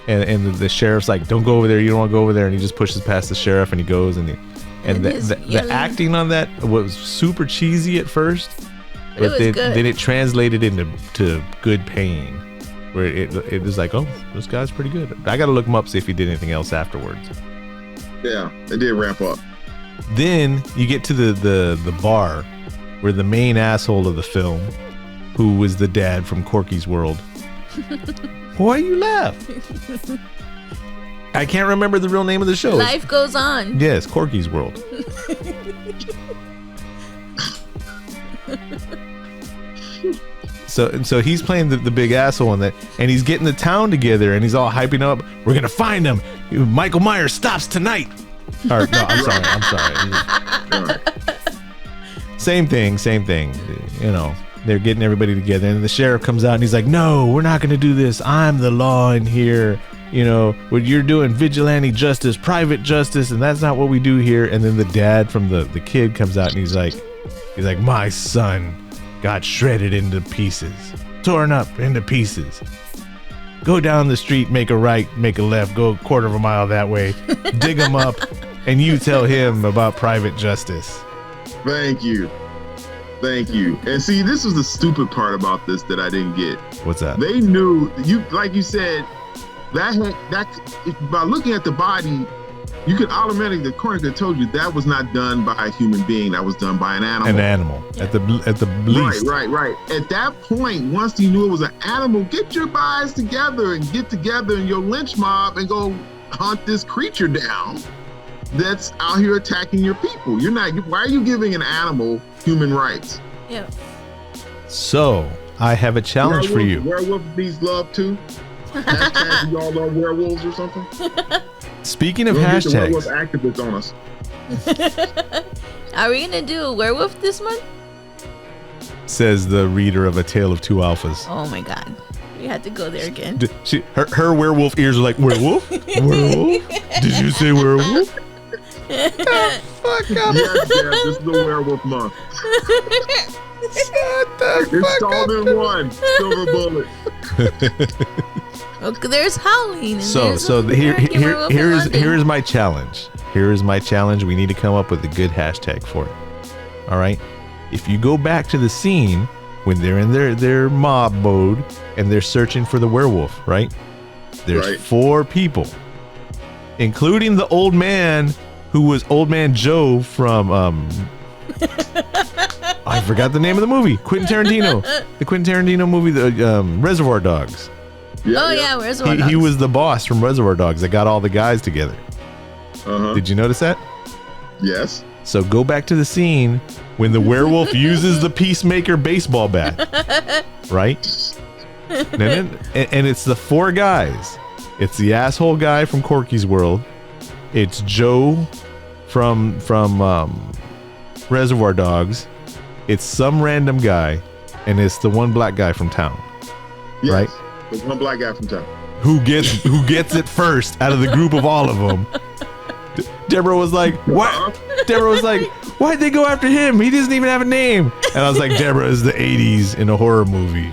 And the sheriff's like, don't go over there. You don't want to go over there. And he just pushes past the sheriff and he goes. And the acting on that was super cheesy at first. But then it translated into good pain. Where it was like, oh, this guy's pretty good. I got to look him up, see if he did anything else afterwards. Yeah, it did ramp up. Then you get to the bar where the main asshole of the film, who was the dad from Corky's World. Why you laugh? I can't remember the real name of the show. Life Goes On. Yes, Corky's World. So he's playing the big asshole in that, and he's getting the town together, and he's all hyping up. We're gonna find him. Michael Myers stops tonight. Or no, I'm sorry. Same thing. You know, they're getting everybody together, and the sheriff comes out, and he's like, "No, we're not gonna do this. I'm the law in here. You know, what you're doing, vigilante justice, private justice, and that's not what we do here." And then the dad from the kid comes out, and he's like, "My son got shredded into pieces, torn up into pieces. Go down the street, make a right, make a left, go a quarter of a mile that way, dig him up, and you tell him about private justice." Thank you. And see, this was the stupid part about this that I didn't get. What's that? They knew, like you said, that by looking at the body, you could automatically, the court could have told you that was not done by a human being. That was done by an animal. An animal at the least. Right. At that point, once you knew it was an animal, get your guys together and get together in your lynch mob and go hunt this creature down that's out here attacking your people. You're not. Why are you giving an animal human rights? Yeah. So I have a challenge for you. Werewolf needs love too. Hashtag we all love werewolves or something. Speaking of We'll get the hashtags, werewolf activists on us. Are we gonna do a werewolf this month? says the reader of A Tale of Two Alphas. Oh my god. We had to go there again. Her werewolf ears are like, werewolf? Werewolf? Did you say werewolf? Fuck up. Yes, this is the werewolf month. It's all in one. Silver bullet. Okay, there's Howling. And So here's my challenge. Here is my challenge. We need to come up with a good hashtag for it. All right. If you go back to the scene when they're in their mob mode and they're searching for the werewolf, right? There's 4 people, including the old man who was Old Man Joe from I forgot the name of the movie. Quentin Tarantino. The Quentin Tarantino movie, the Reservoir Dogs. Yeah, Reservoir Dogs. He was the boss from Reservoir Dogs that got all the guys together. Did you notice that? Yes. So go back to the scene when the werewolf uses the Peacemaker baseball bat, right? And it's the 4 guys. It's the asshole guy from Corky's World. It's Joe from Reservoir Dogs. It's some random guy, and it's the one black guy from town. Yes. Right? There's one black guy from town. Who gets it first out of the group of all of them? Deborah was like, "What?" Deborah was like, "Why'd they go after him? He doesn't even have a name." And I was like, "Deborah is the '80s in a horror movie."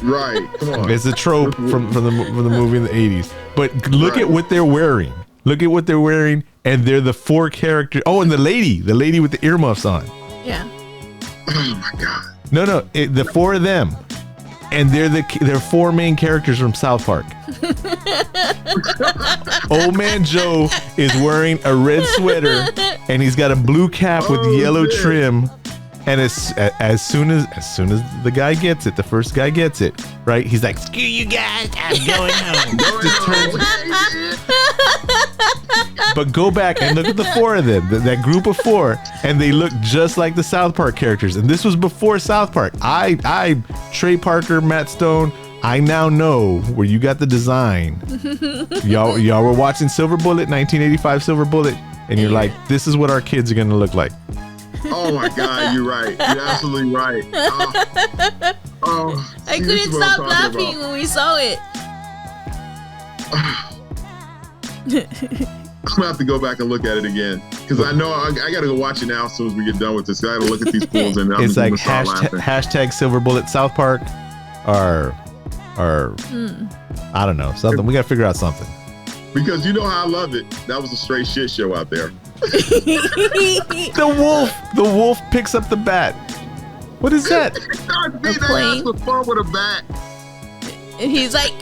Right. Come on. It's a trope from the movie in the '80s. But look at what they're wearing. Look at what they're wearing, and they're the 4 characters. Oh, and the lady with the earmuffs on. Yeah. Oh my god. No, the 4 of them, and they're 4 main characters from South Park. Old Man Joe is wearing a red sweater, and he's got a blue cap with yellow trim. And as soon as the guy gets it, the first guy gets it, right? He's like, "Screw you guys, I'm going home." Just turns. But go back and look at the 4 of them, that group of 4, and they look just like the South Park characters. And this was before South Park. Trey Parker, Matt Stone, I now know where you got the design. Y'all were watching Silver Bullet, 1985 Silver Bullet, and you're like, this is what our kids are gonna look like. Oh my god, you're right. You're absolutely right. I couldn't stop laughing when we saw it. I'm gonna have to go back and look at it again because I know I gotta go watch it now as soon as we get done with this. I gotta look at these fools and it's like hashtag Silver Bullet South Park, or I don't know, something. We gotta figure out something. Because you know how I love it. That was a straight shit show out there. The wolf picks up the bat. What is that? That ass was fun with a bat. And he's like,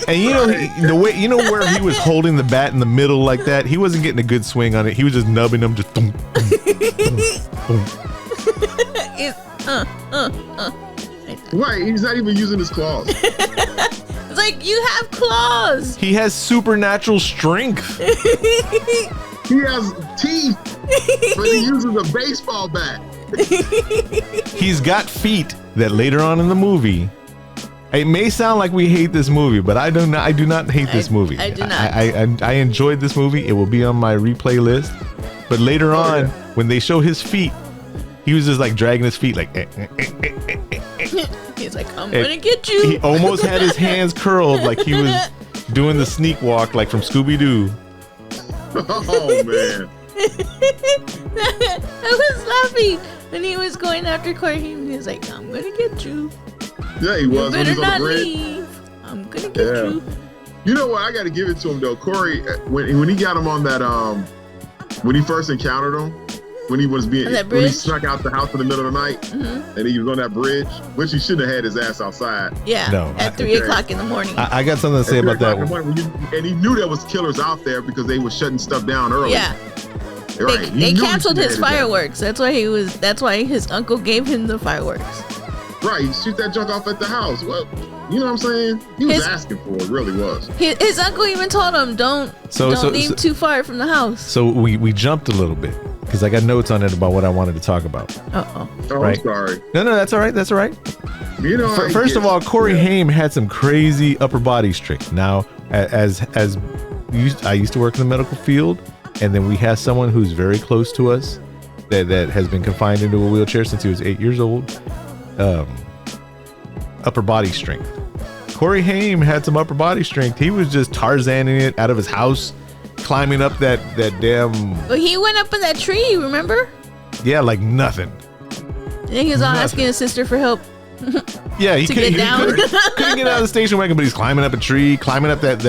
and the way where he was holding the bat in the middle like that, he wasn't getting a good swing on it. He was just nubbing him, just boom, boom, boom, boom. Right, he's not even using his claws. It's like, you have claws. He has supernatural strength. He has teeth, but he uses a baseball bat. He's got feet that later on in the movie. It may sound like we hate this movie, but I do not hate this movie. I do not. I enjoyed this movie. It will be on my replay list. But later on, when they show his feet, he was just like dragging his feet like. He's like, I'm gonna get you. He almost had his hands curled like he was doing the sneak walk like from Scooby-Doo. Oh man. I was laughing when he was going after Corey. He was like, I'm gonna get you. Yeah, he was. You better not leave. I'm gonna get you. You know what? I got to give it to him though. Corey, when he got him on that, when he first encountered him, when he was On that when he bridge? snuck out the house in the middle of the night, and he was on that bridge, which he shouldn't have had his ass outside. Yeah. No, At 3 o'clock in the morning. I got something to say At 3 about that o'clock in one. the morning, and he knew there was killers out there because they were shutting stuff down early. Yeah. Right. He They knew he canceled shouldn't his have had fireworks. That's why his uncle gave him the fireworks. that. Right. Shoot that junk off at the house. Well, you know what I'm saying? He was asking for it. Really was. His uncle even told him, don't leave too far from the house. So we jumped a little bit because I got notes on it about what I wanted to talk about. Uh-oh. Oh, Right. I'm sorry. No, that's all right. That's all right. You know, First of all, Corey Haim had some crazy upper body strength. Now, as I used to work in the medical field, and then we have someone who's very close to us that has been confined into a wheelchair since he was 8 years old. Upper body strength. Corey Haim had some upper body strength. He was just Tarzaning it out of his house, climbing up that damn. But he went up in that tree, remember? Yeah, like nothing. And he was all asking his sister for help. Yeah, he To couldn't get down. couldn't get out of the station wagon, but he's climbing up a tree, climbing up that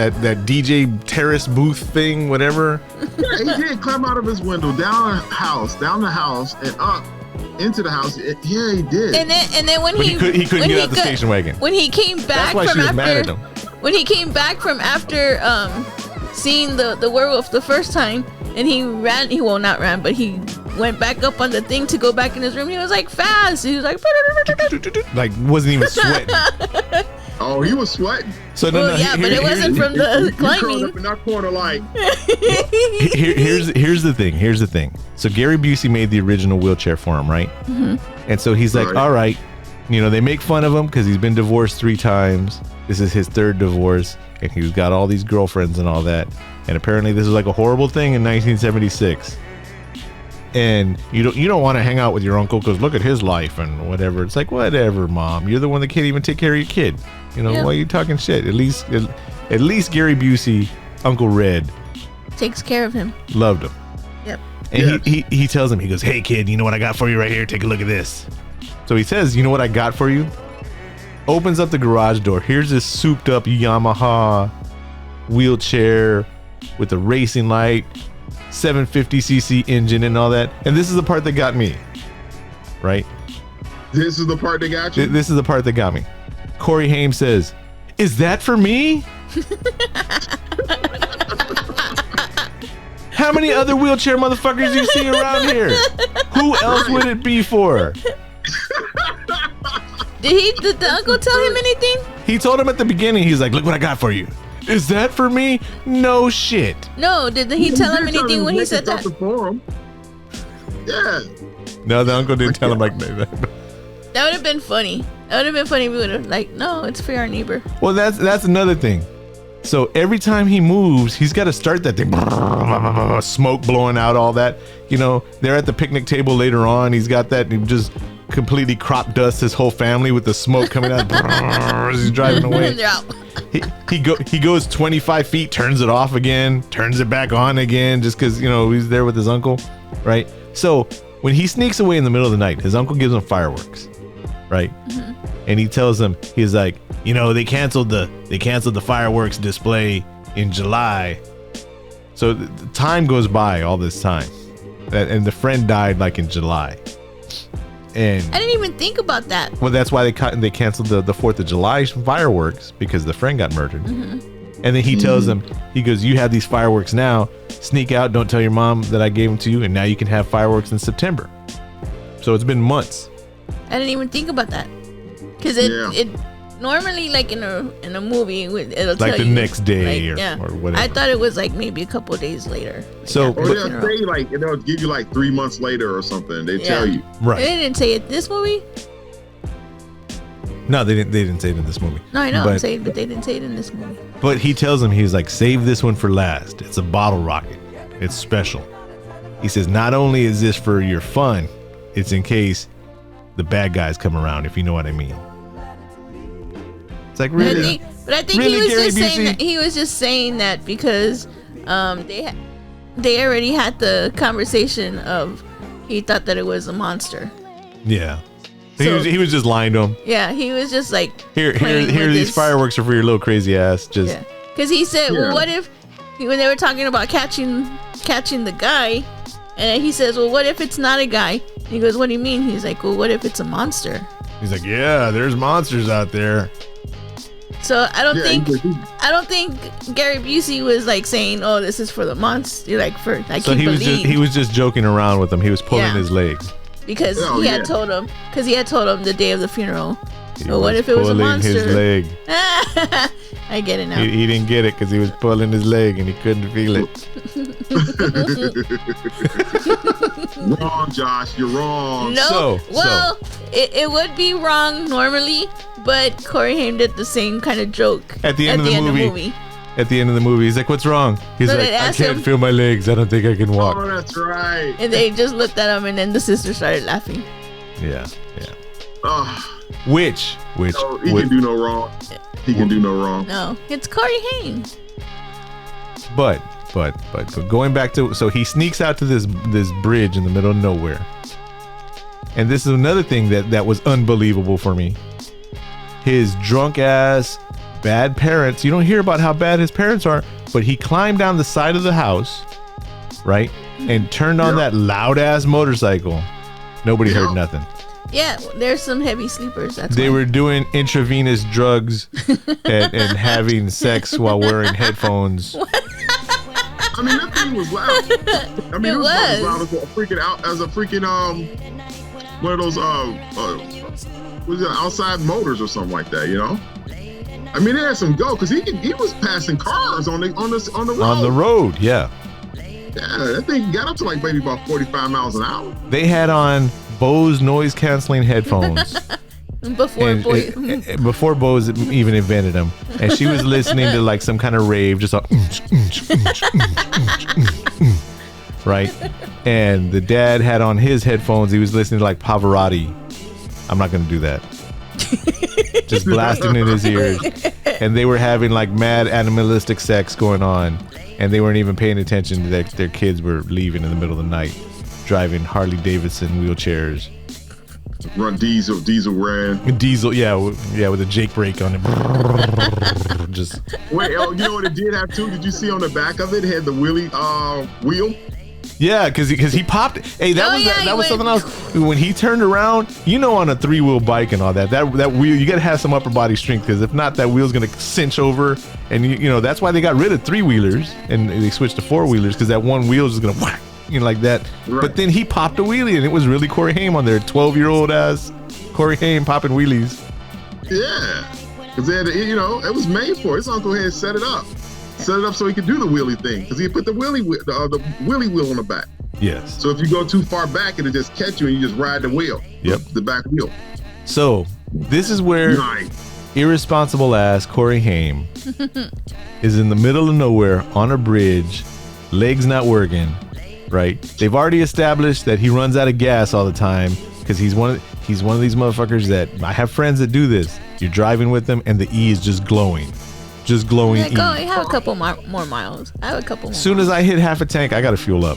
DJ terrace booth thing, whatever. Yeah, he did climb out of his window, down the house, and up into the house. Yeah, he did. And then when But he he couldn't get out the station wagon. When he came That's back why from she was mad at after him. when he came back from after seeing the werewolf the first time, and he not ran, but he went back up on the thing to go back in his room. He was like fast. He was like Wasn't even sweating. Oh, he was sweating. So Well, yeah, but it wasn't from the He curled climbing. up in that corner like, Here's the thing. Here's the thing. So Gary Busey made the original wheelchair for him, right? And so he's like, Right. all right, they make fun of him because he's been divorced 3 times. This is his 3rd divorce, and he's got all these girlfriends and all that. And apparently this was like a horrible thing in 1976. And you don't want to hang out with your uncle because look at his life and whatever. It's like, whatever, mom. You're the one that can't even take care of your kid. Yeah. Why are you talking shit? At least Gary Busey, Uncle Red, Takes care of him. loved him. Yep. And he tells him, he goes, hey kid, you know what I got for you right here? Take a look at this. So he says, you know what I got for you? Opens up the garage door. Here's this souped up Yamaha wheelchair with a racing light, 750cc engine and all that. And this is the part that got me, right? this is the part that got you. This is the part that got me. Corey Haim says, is that for me? How many other wheelchair motherfuckers you see around here? Who else would it be for? Did the uncle tell him anything? He told him at the beginning, he's like, look what I got for you. Is that for me? No shit. No, did he tell him did tell anything when he making said that? something for him. Yeah. No, the uncle didn't tell him like that. That would have been funny. That would have been funny if we would have like, no, it's for our neighbor. Well, that's another thing. So every time he moves, he's got to start that thing. Smoke blowing out, all that. They're at the picnic table later on. He's got that. He just completely crop dust his whole family with the smoke coming out as he's driving away. They're out. He goes 25 feet, turns it off again, turns it back on again, just because he's there with his uncle, right? So when he sneaks away in the middle of the night, his uncle gives him fireworks, right? And he tells him, he's like, they canceled the fireworks display in July. So the time goes by all this time, and the friend died like in July. And I didn't even think about that. well, that's why they canceled the 4th of July fireworks because the friend got murdered. And then he tells them, he goes, you have these fireworks now. Sneak out. Don't tell your mom that I gave them to you. And now you can have fireworks in September. So it's been months. I didn't even think about that. Because it normally, like in a movie, it'll Like tell the you, next day like, or whatever. I thought it was like maybe a couple of days later. So- after Or the they'll funeral. say like, they'll give you like 3 months later or something. They Yeah. tell you. Right. They didn't say it this movie. No, they didn't say it in this movie. No, I know. But, I'm saying, but they didn't say it in this movie. but he tells him, he's like, save this one for last. It's a bottle rocket. It's special. He says, not only is this for your fun, it's in case the bad guys come around, if you know what I mean. It's like, really? But I think Really, he was Gary just saying Busey? that, he was just saying that because they already had the conversation of he thought that it was a monster. Yeah. So- he was just lying to him. Yeah, he was just like Here, playing with these this- fireworks are for your little crazy ass. Just Because he said, Yeah. well, what if when they were talking about catching the guy, then he says, well, what if it's not a guy? He goes, what do you mean? He's like, well, what if it's a monster? He's like, yeah, there's monsters out there. So I don't think Gary Busey was like saying, oh, this is for the monster, like for like So he was just joking around with him. He was pulling his leg. because he had told him the day of the funeral. Well, what if it was a pulling monster? his leg. I get it now. He didn't get it because he was pulling his leg and he couldn't feel it. Wrong, Josh. You're wrong. No. It would be wrong normally, but Corey Haim did the same kind of joke At the end of the movie. At the end of the movie, he's like, "What's wrong?" He's So like, they "I asked can't him- feel my legs. I don't think I can walk." Oh, that's right. And they just looked at him, and then the sister started laughing. Yeah. Oh, Which no, he can do no wrong. He can do no wrong. No, it's Corey Haim. But going back to, so he sneaks out to this bridge in the middle of nowhere, and this is another thing that was unbelievable for me. His drunk ass, bad parents. You don't hear about how bad his parents are, but he climbed down the side of the house, right, and turned on that loud ass motorcycle. Nobody heard nothing. Yeah, there's some heavy sleepers. That's They why. were doing intravenous drugs and having sex while wearing headphones. I mean, that thing was loud. I mean, it was as loud as a freaking one of those was it outside motors or something like that, you know? I mean, it had some go because he was passing cars on the road. On the road, yeah. Yeah, that thing got up to like maybe about 45 miles an hour. They had on Bose noise canceling headphones. Before Bose even invented them, and she was listening to like some kind of rave, just like right. And the dad had on his headphones. He was listening to like Pavarotti. I'm not gonna do that. Just blasting in his ears, and they were having like mad animalistic sex going on, and they weren't even paying attention to their kids were leaving in the middle of the night, driving Harley Davidson wheelchairs. Run diesel ran. Diesel, yeah, with a Jake brake on it. Just wait, you know what it did have too? Did you see on the back of it? It had the wheelie wheel. Yeah, because he popped. Hey, that was something else. When he turned around, you know, on a 3-wheel bike and all that wheel, you gotta have some upper body strength, because if not, that wheel's gonna cinch over. And you know that's why they got rid of 3-wheelers and they switched to 4-wheelers, because that one wheel is just gonna whack, you know, like that. Right. But then he popped a wheelie, and it was really Corey Haim on there, 12-year-old ass Corey Haim popping wheelies. Yeah, because it was made for it. His uncle had set it up so he could do the wheelie thing, because he put the wheelie wheel on the back. Yes. So if you go too far back, it'll just catch you and you just ride the wheel. Yep. The back wheel. So this is where irresponsible ass Corey Haim is in the middle of nowhere on a bridge, legs not working, right? They've already established that he runs out of gas all the time, because he's one of these motherfuckers that, I have friends that do this. You're driving with them and the E is just glowing. Just glowing. Like, I have a couple more miles. I have a couple more. As soon as I hit half a tank, I got to fuel up,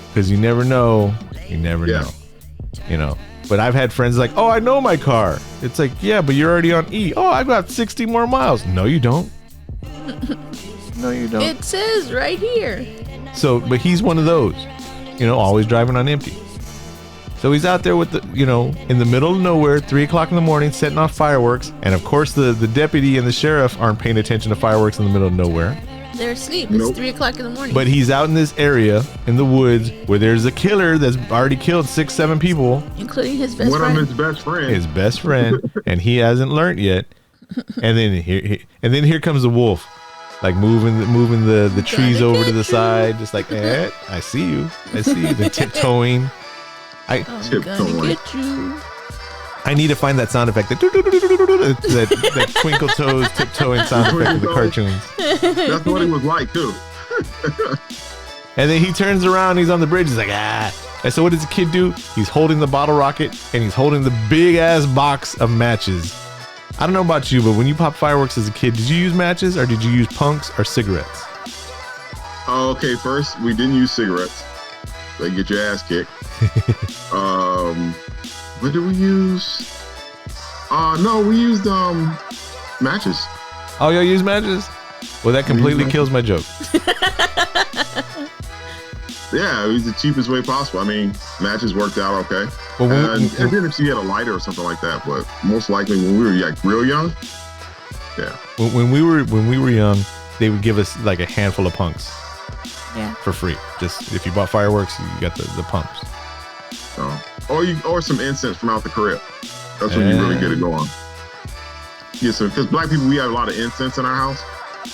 because you never know. You never know. You know. But I've had friends like, oh, I know my car. It's like, yeah, but you're already on E. Oh, I've got 60 more miles. No, you don't. No, you don't. It says right here. So, but he's one of those, always driving on empty. So he's out there with in the middle of nowhere, 3 o'clock in the morning, setting off fireworks. And of course, the deputy and the sheriff aren't paying attention to fireworks in the middle of nowhere. They're asleep. It's 3 o'clock in the morning. But he's out in this area in the woods where there's a killer that's already killed 6-7 people, including his best friend. One of his best friends. His best friend, and he hasn't learned yet. And then here comes the wolf, like moving the trees over to the side, just like, I see you, the tiptoeing. I'm gonna get you. I need to find that sound effect, that twinkle toes tiptoeing sound effect of the cartoons. That's what it was like too. And then he turns around, he's on the bridge, he's like, And so what does the kid do? He's holding the bottle rocket, and he's holding the big ass box of matches. I don't know about you, but when you popped fireworks as a kid, did you use matches, or did you use punks or cigarettes? Okay, first we didn't use cigarettes. They get your ass kicked. What did we use? No, we used matches. Oh, y'all use matches? Well, that completely kills my joke. Yeah, it was the cheapest way possible. I mean, matches worked out okay. Well, and then if she had a lighter or something like that, but most likely when we were like real young, yeah. When we were young, they would give us like a handful of punks. Yeah. For free. Just if you bought fireworks, you got the pumps. Or some incense from out the crib. That's when you really get it going. Yeah, so because black people, we have a lot of incense in our house.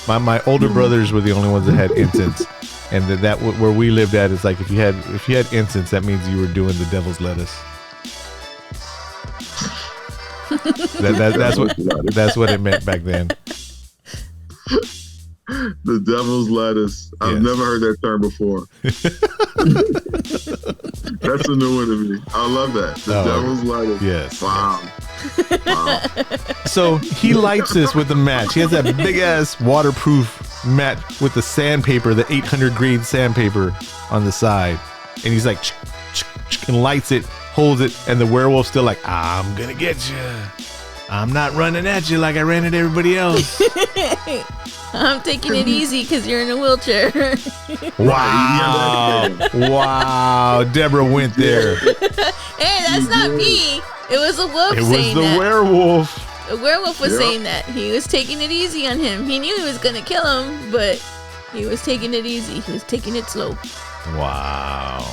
My older brothers were the only ones that had incense, and that where we lived at is like if you had incense, that means you were doing the devil's lettuce. That's what it meant back then. The devil's lettuce. I've never heard that term before. That's a new one to me. I love that. The devil's lettuce. Yes. Wow. So he lights this with a match. He has that big ass waterproof match with the sandpaper, the 800 grade sandpaper on the side, and he's like, and lights it, holds it, and the werewolf's still like, I'm gonna get you. I'm not running at you like I ran at everybody else. I'm taking it easy because you're in a wheelchair. Wow. Wow. Deborah went there. Hey, that's not me. It was a wolf It was saying the that. werewolf. The werewolf was saying that. He was taking it easy on him. He knew he was going to kill him, but he was taking it easy. He was taking it slow. Wow.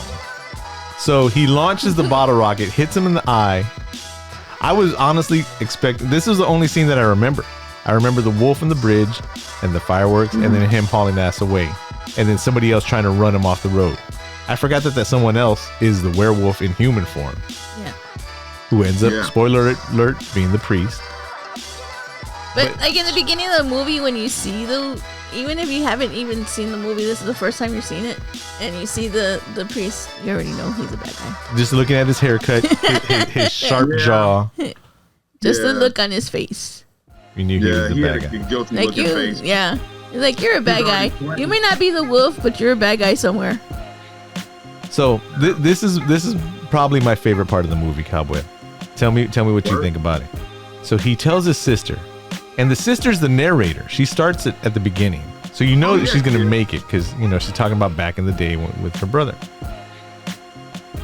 So he launches the bottle rocket, hits him in the eye. I was honestly expecting, this was the only scene that I remember. I remember the wolf in the bridge and the fireworks and then him hauling ass away. And then somebody else trying to run him off the road. I forgot that someone else is the werewolf in human form. Yeah. Who ends up, spoiler alert, being the priest. But like in the beginning of the movie, when you see even if you haven't even seen the movie, this is the first time you're seeing it, and you see the priest, you already know he's a bad guy. Just looking at his haircut, his sharp jaw. Just the look on his face. You knew he was the bad guy. Guilty like looking face. Yeah. He's like, you're a bad guy. You may not be the wolf, but you're a bad guy somewhere. So this is probably my favorite part of the movie, Cowboy. Tell me what you think about it. So he tells his sister, and the sister's the narrator. She starts it at the beginning, so you know that she's gonna make it because she's talking about back in the day with her brother.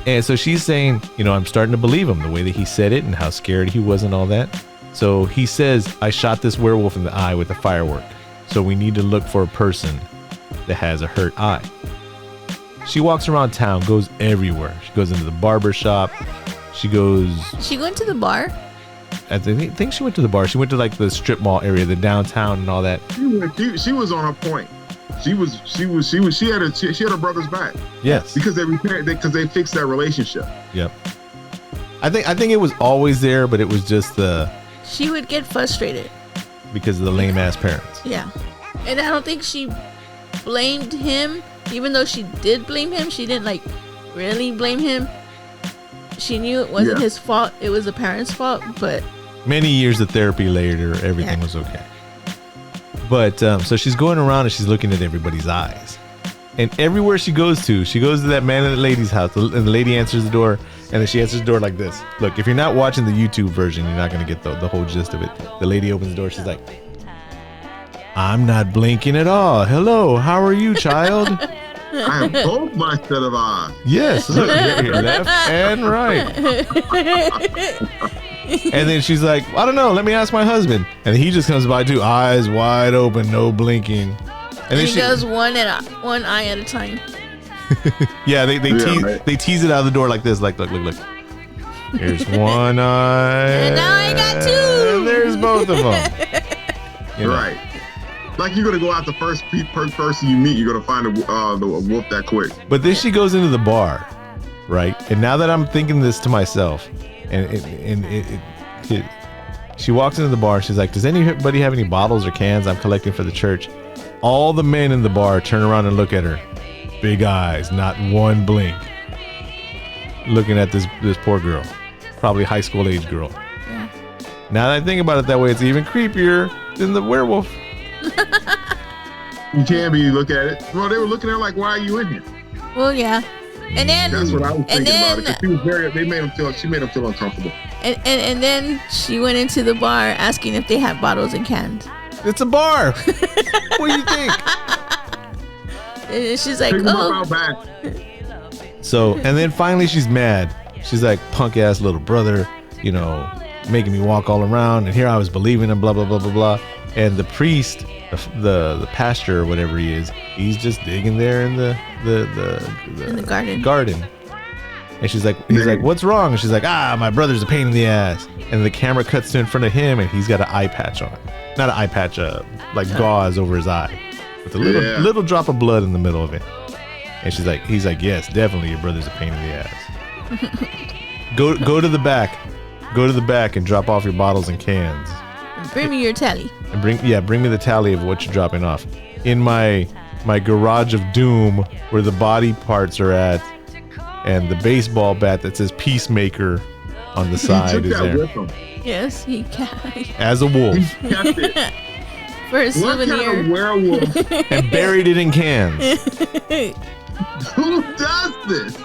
And so she's saying, I'm starting to believe him the way that he said it and how scared he was and all that. So he says, I shot this werewolf in the eye with a firework. So we need to look for a person that has a hurt eye. She walks around town, goes everywhere. She goes into the barber shop. She went to the bar? I think she went to the bar. She went to like the strip mall area, the downtown and all that. She was on her point. She had her brother's back. Yes. Because they fixed that relationship. Yep. I think it was always there, but it was just she would get frustrated because of the lame ass parents. Yeah. And I don't think she blamed him, even though she did blame him. She didn't like really blame him. She knew it wasn't his fault. It was the parents' fault, but many years of therapy later, everything was okay. But so she's going around and she's looking at everybody's eyes. And everywhere she goes to that man and the lady's house, and the lady answers the door, and then she answers the door like this. Look, if you're not watching the YouTube version, you're not going to get the whole gist of it. The lady opens the door. She's like, I'm not blinking at all. Hello, how are you, child? I have both my set of eyes. Yes, look, here, left and right. And then she's like, I don't know, let me ask my husband. And he just comes by too, eyes wide open, no blinking. And then he does one eye at a time. Yeah, they tease it out of the door like this, like look. Here's one eye. And now I got two. And there's both of them. Right. Like you're gonna go out the first person you meet, you're gonna find the wolf that quick. But then she goes into the bar, right? And now that I'm thinking this to myself, she walks into the bar. She's like, "Does anybody have any bottles or cans I'm collecting for the church?" All the men in the bar turn around and look at her, big eyes, not one blink, looking at this poor girl, probably high school age girl. Yeah. Now that I think about it that way, it's even creepier than the werewolf. You can't be look at it. Well, they were looking at her like, "Why are you in here?" Well, yeah. And then that's what I was thinking about it. 'Cause she made him feel uncomfortable. And then she went into the bar asking if they had bottles and cans. It's a bar. What do you think? And she's like, Pick him up oh, out back. So, and then finally she's mad. She's like, punk ass little brother, you know, making me walk all around. And here I was believing him, blah, blah, blah, blah, blah. And the priest, the pastor or whatever he is, he's just digging there in the in the garden. And she's like, he's like, what's wrong? And she's like, my brother's a pain in the ass. And the camera cuts to in front of him, and he's got an eye patch on. Not an eye patch, like gauze over his eye, with a little drop of blood in the middle of it. And he's like, yes, definitely, your brother's a pain in the ass. Go to the back, and drop off your bottles and cans. Bring me your tally. And bring me the tally of what you're dropping off. In my garage of doom, where the body parts are at, and the baseball bat that says Peacemaker on the side is there. With him. Yes, he can. As a wolf. He kept it. For a What souvenir. kind of werewolf? And buried it in cans. Who does this?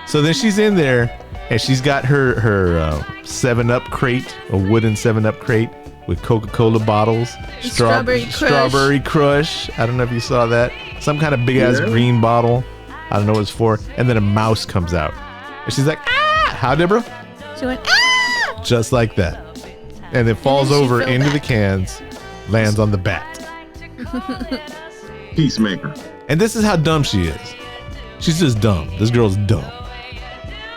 So then she's in there, and she's got her 7-Up crate, a wooden 7-Up crate with Coca-Cola bottles, Strawberry Crush. I don't know if you saw that. Some kind of big ass green bottle. I don't know what it's for. And then a mouse comes out, and she's like, "How, Deborah?" She went, ah! Just like that, and it falls then she over fell into the back. cans, lands on the bat. Peacemaker. And this is how dumb she is. She's just dumb. This girl's dumb.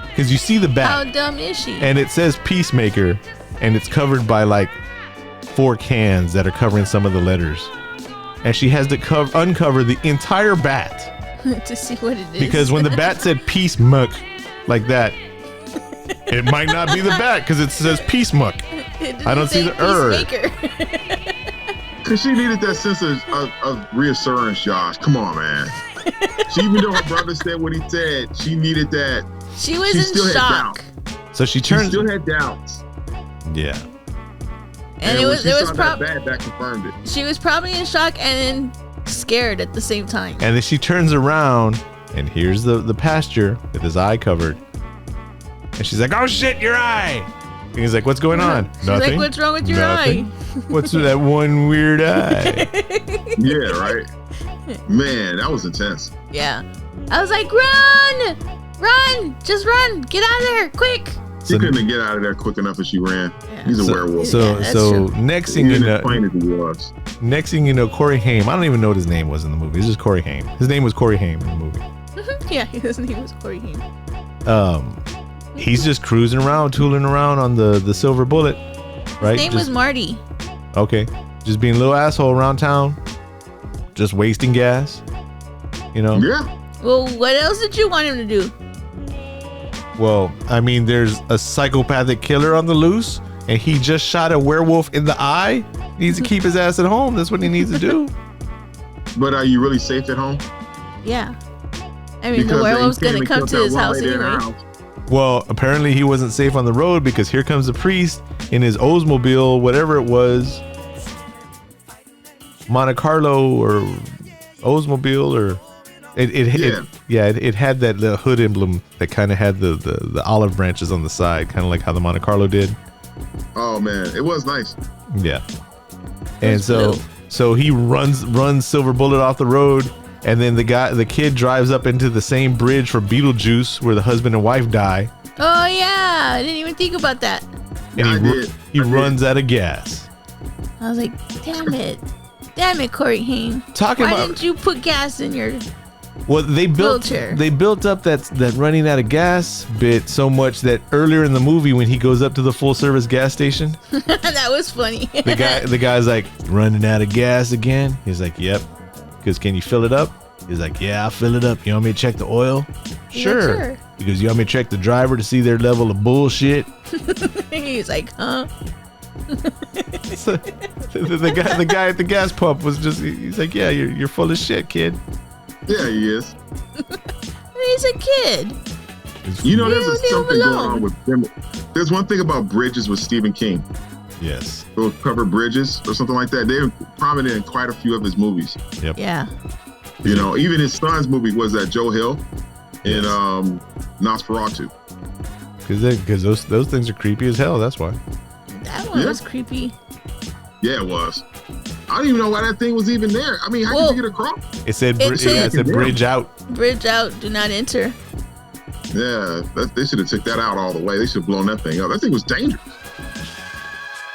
Because you see the bat. How dumb is she? And it says Peacemaker, and it's covered by like 4 cans that are covering some of the letters. And she has to uncover the entire bat. To see what it is. Because when the bat said Peace Muck like that, it might not be the bat because it says Peace Muck. I don't see the Peacemaker. Because she needed that sense of reassurance, Josh. Come on, man. Even though her brother said what he said, she needed that. She was She in still had shock. So she She turns. still had doubts. Yeah. And when she there was saw that confirmed it. she was probably in shock and then scared at the same time. And then she turns around, and here's the pastor with his eye covered. And she's like, "Oh shit, your eye!" And he's like, "What's going on?" She's like, "What's wrong with your Nothing. eye?" What's with that one weird eye? Yeah, right? Man, that was intense. Yeah. I was like, run, just run, get out of there, quick. She couldn't get out of there quick enough as she ran. Yeah. He's a werewolf. So that's so true. next He thing you didn't know, explain it he was. next thing you know, Corey Haim. I don't even know what his name was in the movie. It's just Corey Haim. His name was Corey Haim in the movie. Yeah, his name was Corey Haim. He's just cruising around, tooling around on the Silver Bullet, right? His name was Marty. Okay, just being a little asshole around town, just wasting gas, you know. Yeah. Well, what else did you want him to do? Well, I mean, there's a psychopathic killer on the loose, and he just shot a werewolf in the eye. He needs to keep his ass at home. That's what he needs to do. But are you really safe at home? Yeah. I mean, the Because werewolf's they came gonna and come killed to that his one house lady in her anyway. house. Well, apparently he wasn't safe on the road because here comes the priest in his Oldsmobile, whatever it was, Monte Carlo or Oldsmobile, or it had that little hood emblem that kind of had the olive branches on the side, kind of like how the Monte Carlo did. Oh man, it was nice. Yeah. And was so blue. so he runs Silver Bullet off the road, and then the kid drives up into the same bridge from Beetlejuice where the husband and wife die, Oh yeah, I didn't even think about that. and I he did. runs out of gas. I was like, damn it, Corey Haim. Talking Why about- didn't you put gas in your? Well, they built Wheelchair. up that running out of gas bit so much that earlier in the movie when he goes up to the full service gas station, That was funny. the guy's like, running out of gas again. He's like, yep. Because can you fill it up? He's like, yeah, I'll fill it up. You want me to check the oil? Sure. Because you want me to check the driver to see their level of bullshit? He's like, huh? So, the guy at the gas pump was just, he's like, yeah, you're full of shit, kid. Yeah, he is. He's a kid. You know, there's Leave him something going alone. on with them. There's one thing about bridges with Stephen King. Yes. Those covered bridges or something like that. They're prominent in quite a few of his movies. Yep. Yeah. You know, even his son's movie was that Joe Hill in Nosferatu. Because those things are creepy as hell. That's why. That one Yeah. was creepy. Yeah, it was. I don't even know why that thing was even there. I mean, how Well, did you get across? It said, It said- bridge out. Bridge out, do not enter. Yeah, they should have took that out all the way. They should have blown that thing up. That thing was dangerous.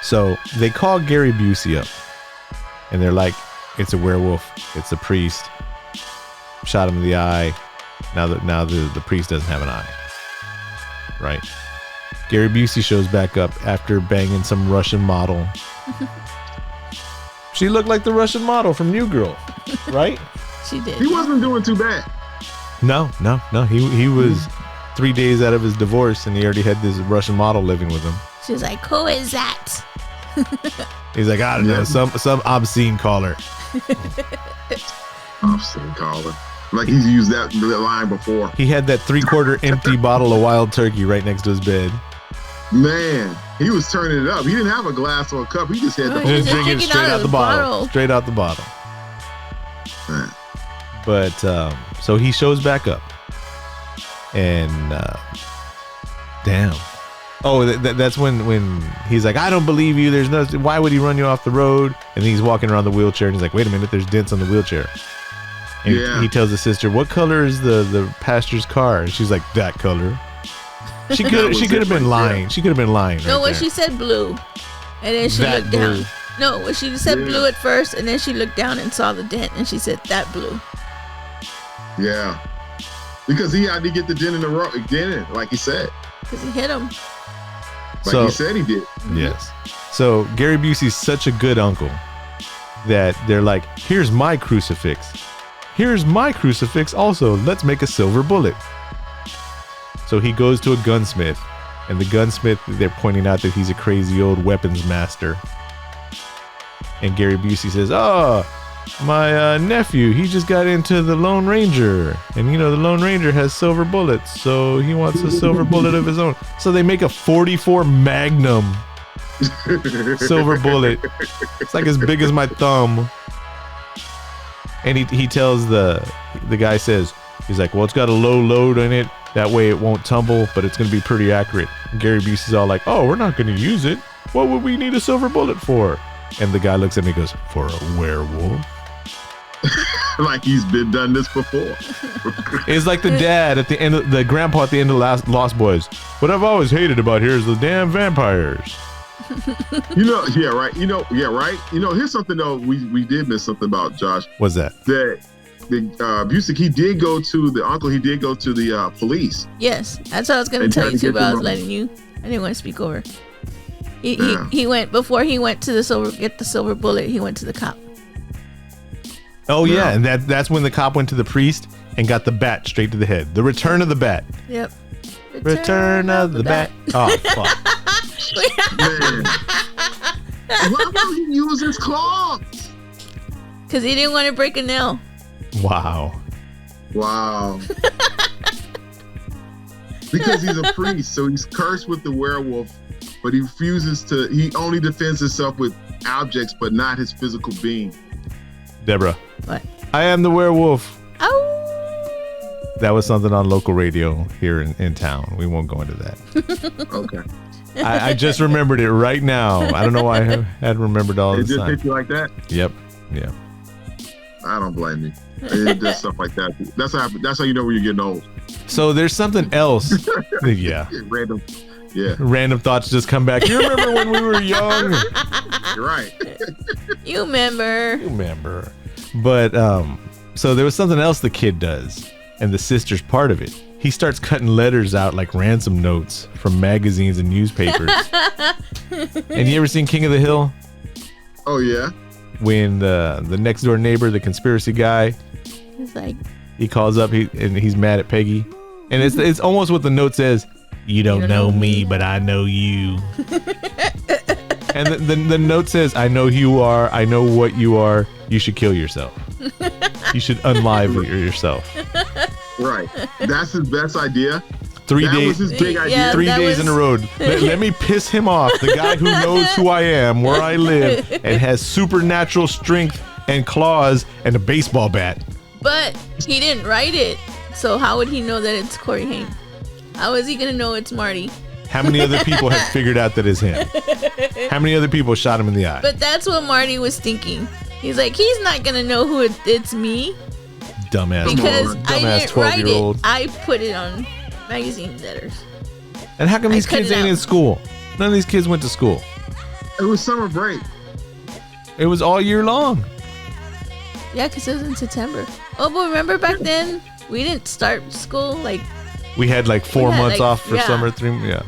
So they call Gary Busey up, and they're like, "It's a werewolf. It's a priest. Shot him in the eye. Now the priest doesn't have an eye." Right? Gary Busey shows back up after banging some Russian model. She looked like the Russian model from New Girl, right? She did. He wasn't doing too bad. No. He was 3 days out of his divorce, and he already had this Russian model living with him. She was like, who is that? He's like, I don't know, some obscene caller. Obscene caller. Like he's used that line before. He had that 3/4 empty bottle of wild turkey right next to his bed. Man, he was turning it up. He didn't have a glass or a cup. He just had the Oh, whole he Just was drink it drinking straight out out of the the bottle. bottle. Straight out the bottle. Man. But so he shows back up, and damn. Oh, that's when he's like, I don't believe you. There's no. Why would he run you off the road? And he's walking around the wheelchair, and he's like, wait a minute, there's dents on the wheelchair. And Yeah. he tells his sister, what color is the pastor's car? And she's like, that color. She could have been lying. She could have been lying. No, right when there. she said blue, and then she That looked blue. down. No, when she said Yeah. blue at first, and then she looked down and saw the dent, and she said that blue. Yeah. Because he had to get the dent in the road, like he said. Because he hit him. Like he said he did. Yes. So Gary Busey's such a good uncle that they're like, here's my crucifix. Here's my crucifix also. Let's make a silver bullet. So he goes to a gunsmith, and the gunsmith, they're pointing out that he's a crazy old weapons master. And Gary Busey says, oh, my nephew, he just got into the Lone Ranger. And, you know, the Lone Ranger has silver bullets, so he wants a silver bullet of his own. So they make a 44 Magnum silver bullet. It's like as big as my thumb. And he tells the guy says, he's like, well, it's got a low load in it. That way it won't tumble, but it's going to be pretty accurate. And Gary Busey's all like, oh, we're not going to use it. What would we need a silver bullet for? And the guy looks at me and goes, for a werewolf? Like he's been done this before. It's like the dad at the end of the grandpa at the end of Lost Boys. What I've always hated about here is the damn vampires. You know, yeah, right. You know, yeah, right. You know, here's something though. We did miss something about Josh. What's that? That the Busey, he did go to the police. Yes, that's what I was going to And tell try you to too, get but I them was on. letting you. I didn't want to speak over. Yeah. He went before he went to get the silver bullet. He went to the cop. Oh yeah, Yeah. and that's when the cop went to the priest and got the bat straight to the head. The return of the bat. Yep. Return of the bat. Oh fuck. Man, why don't he use his claws? Because he didn't want to break a nail. Wow. Wow. Because he's a priest, so he's cursed with the werewolf, but he refuses to. He only defends himself with objects, but not his physical being. Deborah, What? I am the werewolf. Oh. That was something on local radio here in town. We won't go into that. Okay. I just remembered it right now. I don't know why I had remembered all It this just time. hit you like that? Yep. Yeah. I don't blame you. It does stuff like that. That's how you know when you're getting old. So there's something else. Yeah. Random. Yeah, Random thoughts just come back. You remember when we were young? you're right. You remember. Remember. But so there was something else the kid does, and the sister's part of it. He starts cutting letters out like ransom notes from magazines and newspapers. And you ever seen King of the Hill? Oh yeah. When the next door neighbor, the conspiracy guy, It's like, he calls up and he's mad at Peggy, and it's almost what the note says. You don't know me, but I know you. And the note says, I know who you are. I know what you are. You should kill yourself. You should unlive yourself. Right. That's his best idea. 3 That days. was his big idea. Yeah. 3 that days in a row. Let me piss him off. The guy who knows who I am, where I live, and has supernatural strength and claws and a baseball bat. but he didn't write it. So how would he know that it's Corey Haim? How is he going to know it's Marty? How many other people have figured out that it's him? How many other people shot him in the eye? But that's what Marty was thinking. He's like, he's not gonna know who it's me Dumbass. because I Dumbass didn't write it. 12-year-old. I put it on magazine letters. And how come I these cut kids it ain't out. in school? None of these kids went to school. It was summer break. It was all year long. Yeah, because it was in September. Oh, but remember back then we didn't start school like. We had like 4 had, months like, off for yeah. summer. 3, yeah.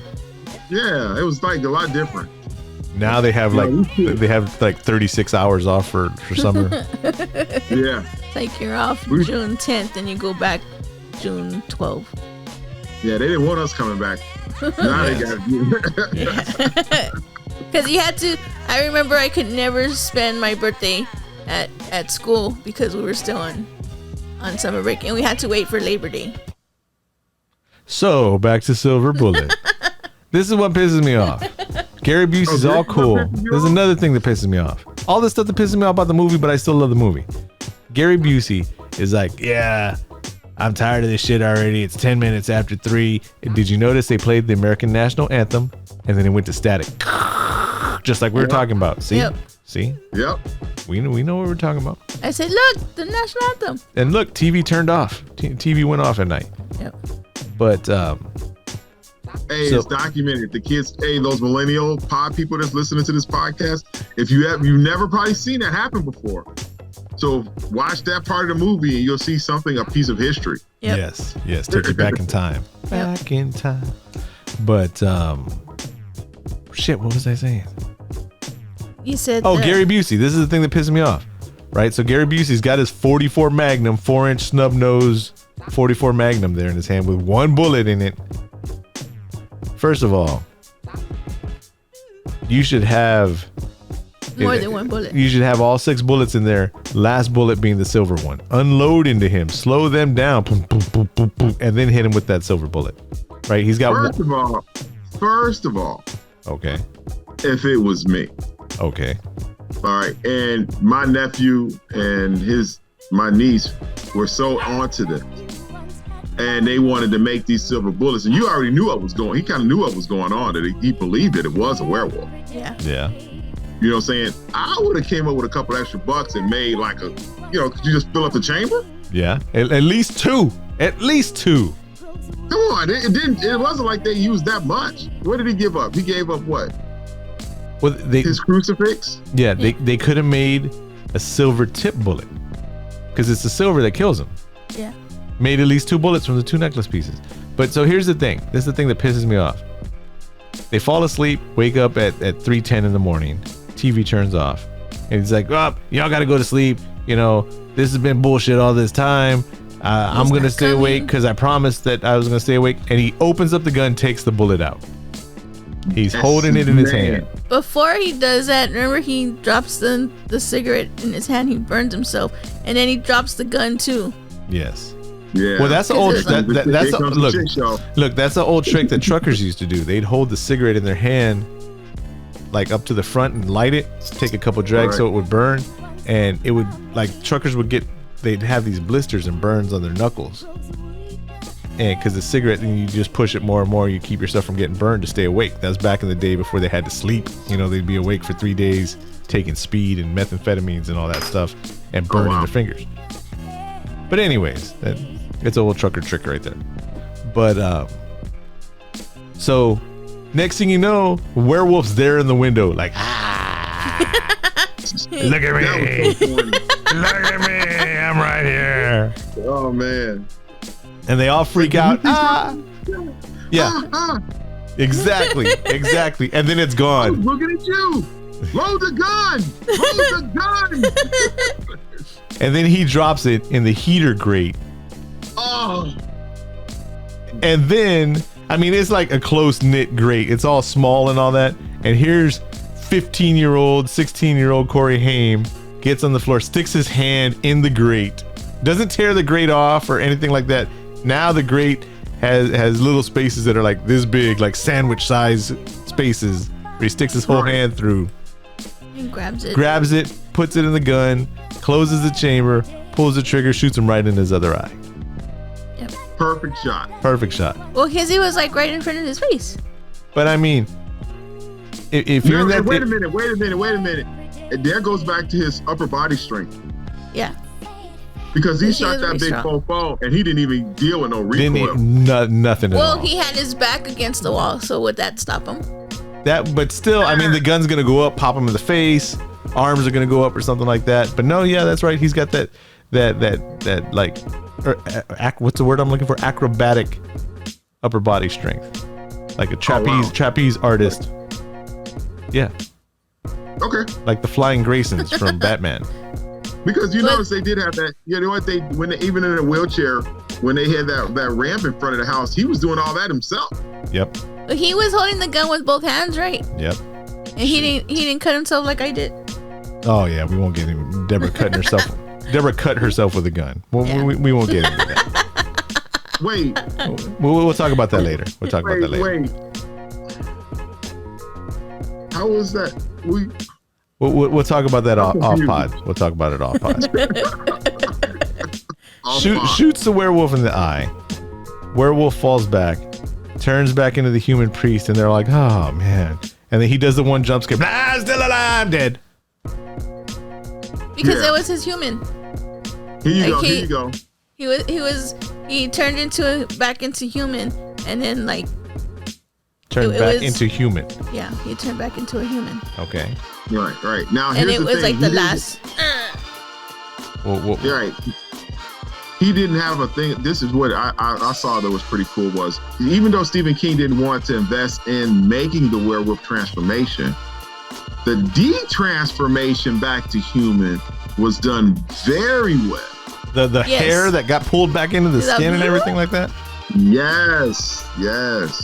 Yeah, it was like a lot different. Now they have like Yeah, they have like 36 hours off for summer. Yeah. It's like you're off We- June 10th and you go back June 12th. Yeah, they didn't want us coming back. Now they got Because you had to. I remember I could never spend my birthday at school because we were still on summer break and we had to wait for Labor Day. So back to Silver Bullet. This is what pisses me off. Gary Busey's Okay. all cool. There's another thing that pisses me off. All this stuff that pisses me off about the movie, but I still love the movie. Gary Busey is like, yeah, I'm tired of this shit already. It's 10 minutes after 3. And did you notice they played the American National Anthem and then it went to static? Just like we were talking about. See? Yep. See? Yep. We know what we're talking about. I said, look, the national anthem. And look, TV turned off. TV went off at night. Yep. But Hey, So- it's documented. The kids, hey, those millennial pod people that's listening to this podcast, if you've never probably seen that happen before. So watch that part of the movie and you'll see something, a piece of history. Yep. yes, take you back in time. Back in time. But shit, what was I saying? You said. Oh, that- Gary Busey. This is the thing that pisses me off. Right? So Gary Busey's got his 44 Magnum, 4-inch snub nose 44 Magnum there in his hand with one bullet in it. First of all, you should have More than one bullet. You should have all 6 bullets in there. Last bullet being the silver one. Unload into him, slow them down, boom, boom, boom, boom, boom, and then hit him with that silver bullet. Right? He's got First of all, okay, if it was me, okay, all right, and my nephew and my niece were so onto this, and they wanted to make these silver bullets, and you already knew what was going. He kind of knew what was going on. That he believed that it was a werewolf. Yeah. yeah. You know what I'm saying? I would have came up with a couple extra bucks and made like could you just fill up the chamber? Yeah, at least 2. At least 2. Come on, it wasn't like they used that much. What did he give up? He gave up what? Well, His crucifix? yeah, they could have made a silver tip bullet because it's the silver that kills him. Yeah. Made at least 2 bullets from the 2 necklace pieces. But so here's the thing. This is the thing that pisses me off. They fall asleep, wake up at 3:10 in the morning. TV turns off, and he's like, "Oh, y'all got to go to sleep. You know, this has been bullshit all this time. I'm gonna stay awake because I promised that I was gonna stay awake." And he opens up the gun, takes the bullet out. He's holding it in his hand. Before he does that, remember he drops the cigarette in his hand. He burns himself, and then he drops the gun too. Yes. Yeah. Well, that's an old. Here That's a, comes the shit show. look. That's an old trick that truckers used to do. They'd hold the cigarette in their hand, like up to the front, and light it. Take a couple drags so it would burn, and it would truckers would get. They'd have these blisters and burns on their knuckles, and because the cigarette, and you just push it more and more, you keep yourself from getting burned to stay awake. That was back in the day before they had to sleep. They'd be awake for 3 days, taking speed and methamphetamines and all that stuff, and burning their fingers. But anyways, it's a old trucker trick right there. But so next thing you know, werewolf's there in the window, like look at me, That was so funny. look at me, I'm right here, Oh man. and they all freak out. Yeah, Ah, exactly, and then it's I was gone. looking at you. Load the gun. Load the gun. And then he drops it in the heater grate. Oh. And then, I mean, it's like a close-knit grate. It's all small and all that. And here's 15-year-old, 16-year-old Corey Haim gets on the floor, sticks his hand in the grate. Doesn't tear the grate off or anything like that. Now the grate has little spaces that are like this big, like sandwich-size spaces where he sticks his whole hand through. He grabs it. Puts it in the gun, closes the chamber, pulls the trigger, shoots him right in his other eye. Yep. Perfect shot. Perfect shot. Well, because he was like right in front of his face. But I mean, if you're in that, Wait a minute. there goes back to his upper body strength. Yeah. Because he He shot is that pretty big strong. fofo and he didn't even deal with no Didn't recoil. nothing at Well, all. he had his back against the wall, so would that stop him? But still, I mean, the gun's gonna go up, pop him in the face. Arms are gonna go up or something like that. But no, yeah, that's right. He's got that like, what's the word I'm looking for? Acrobatic upper body strength, like a trapeze artist. Yeah, Okay. like the Flying Graysons from Batman. Because you But- notice they did have that. You know what? Even in a wheelchair, when they had that ramp in front of the house, he was doing all that himself. Yep, But he was holding the gun with both hands, right? yep. And he didn't cut himself like I did. Oh yeah, we won't get him. Deborah cut herself with a gun. Yeah. We won't get into that. Wait, We'll talk about that later. We'll talk about that later. wait. How was that? We'll talk about that off confused. pod. We'll talk about it off pod. Off pod. Shoots the werewolf in the eye. Werewolf falls back, turns back into the human priest, and they're like, "Oh man!" And then he does the one jump scare. Nah, still alive, I'm dead. Because Yeah. it was his human. Here you go. Okay. Here you go. He turned back into human, and then like Turned It back was- into human. yeah, he turned back into a human. Okay. Right. Now And here's it the was thing. like He the didn't- last. You're right. He didn't have a thing. This is what I saw that was pretty cool was even though Stephen King didn't want to invest in making the werewolf transformation, the de-transformation back to human was done very well. The Yes. hair that got pulled back into the Is that skin and blue? everything like that. Yes.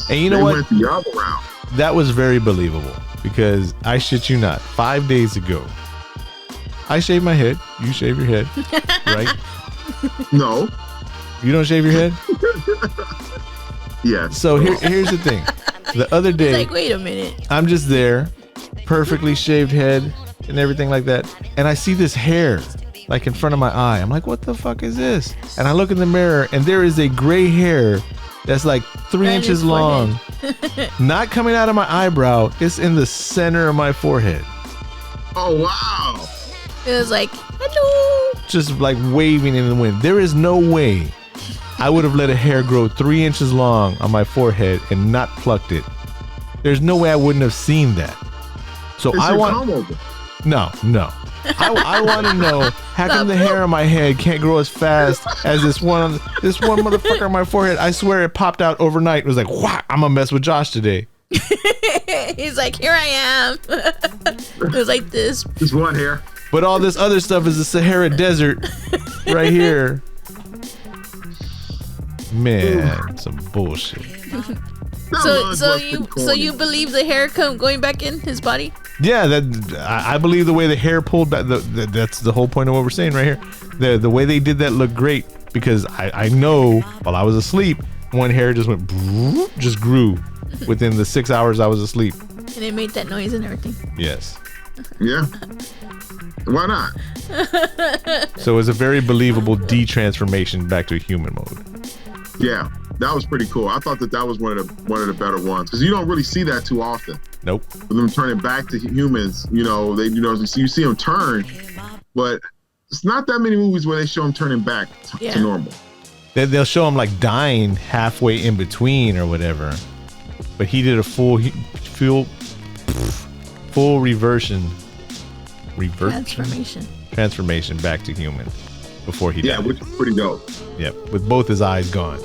And you know They what? went the other route. That was very believable because I shit you not, 5 days ago, I shaved my head. You shave your head, right? No. You don't shave your head. Yes. So here's the thing. The other He's day, like, wait a minute. I'm just there, perfectly shaved head and everything like that, and I see this hair like in front of my eye. I'm like, what the fuck is this? And I look in the mirror, and there is a gray hair that's like 3 Right in inches his long, not coming out of my eyebrow. It's in the center of my forehead, Oh wow. It was like, hello. just like waving in the wind. There is no way I would have let a hair grow 3 inches long on my forehead and not plucked it. There's no way I wouldn't have seen that. So It's I your want comb over. no. I want to know how come the hair on my head can't grow as fast as this one motherfucker on my forehead. I swear it popped out overnight. It was like, wow, I'm gonna mess with Josh today. He's like, here I am. It was like this. Just one hair. But all this other stuff is the Sahara Desert right here. Man, some bullshit. That So was so pretty you corny. so you believe the hair going back in his body? Yeah, I believe the way the hair pulled back. That's the whole point of what we're saying right here. The way they did that looked great because I know while I was asleep, one hair just just grew within the 6 hours I was asleep. And it made that noise and everything. Yes. Yeah. Why not? So it's a very believable de-transformation back to a human mode. Yeah, that was pretty cool. I thought that was one of the better ones because you don't really see that too often. Nope. With them turning back to humans, you see them turn, but it's not that many movies where they show them turning back Yeah. to normal. They'll show him like dying halfway in between or whatever. But he did a full reversion. Transformation back to human before he Yeah, died. which is pretty dope. Yep, with both his eyes gone.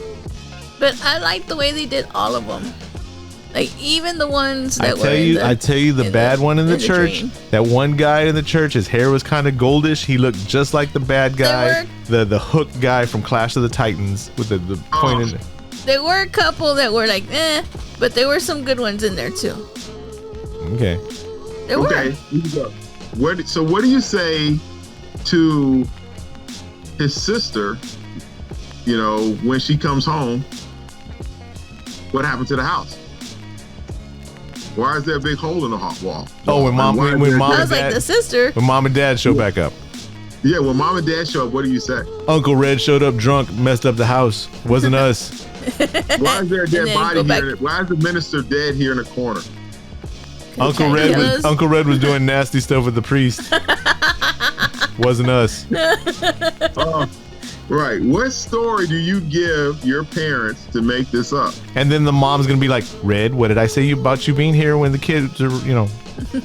But I like the way they did all of them. Like even the ones I that tell you, the bad one in the church. dream. That one guy in the church, his hair was kind of goldish. He looked just like the bad guy, the hook guy from Clash of the Titans with the point in. There were a couple that were like, but there were some good ones in there too. Okay. There Okay, were. here you go. What do you say to his sister? You know, when she comes home, what happened to the house? Why is there a big hole in the wall? Oh, when mom I and was dad, like the sister. when mom and dad show back up. Yeah, when mom and dad show up, what do you say? Uncle Red showed up drunk, messed up the house. Wasn't us. Why is there a dead then body go back. here? Why is the minister dead here in the corner? Uncle Red was doing nasty stuff with the priest. Wasn't us. Right. What story do you give your parents to make this up? And then the mom's gonna be like, Red, what did I say about you being here when the kids are,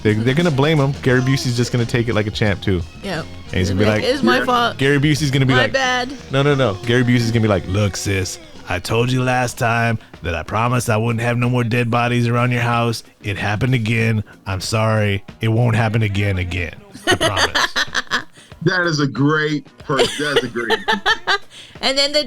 they're gonna blame him. Gary Busey's just gonna take it like a champ too. Yeah. And he's gonna be like, it's my fault. Gary Busey's gonna be My like, bad. No. Gary Busey's gonna be like, look, sis, I told you last time that I promised I wouldn't have no more dead bodies around your house. It happened again. I'm sorry. It won't happen again. I promise. That is a great person. That's a great. And then the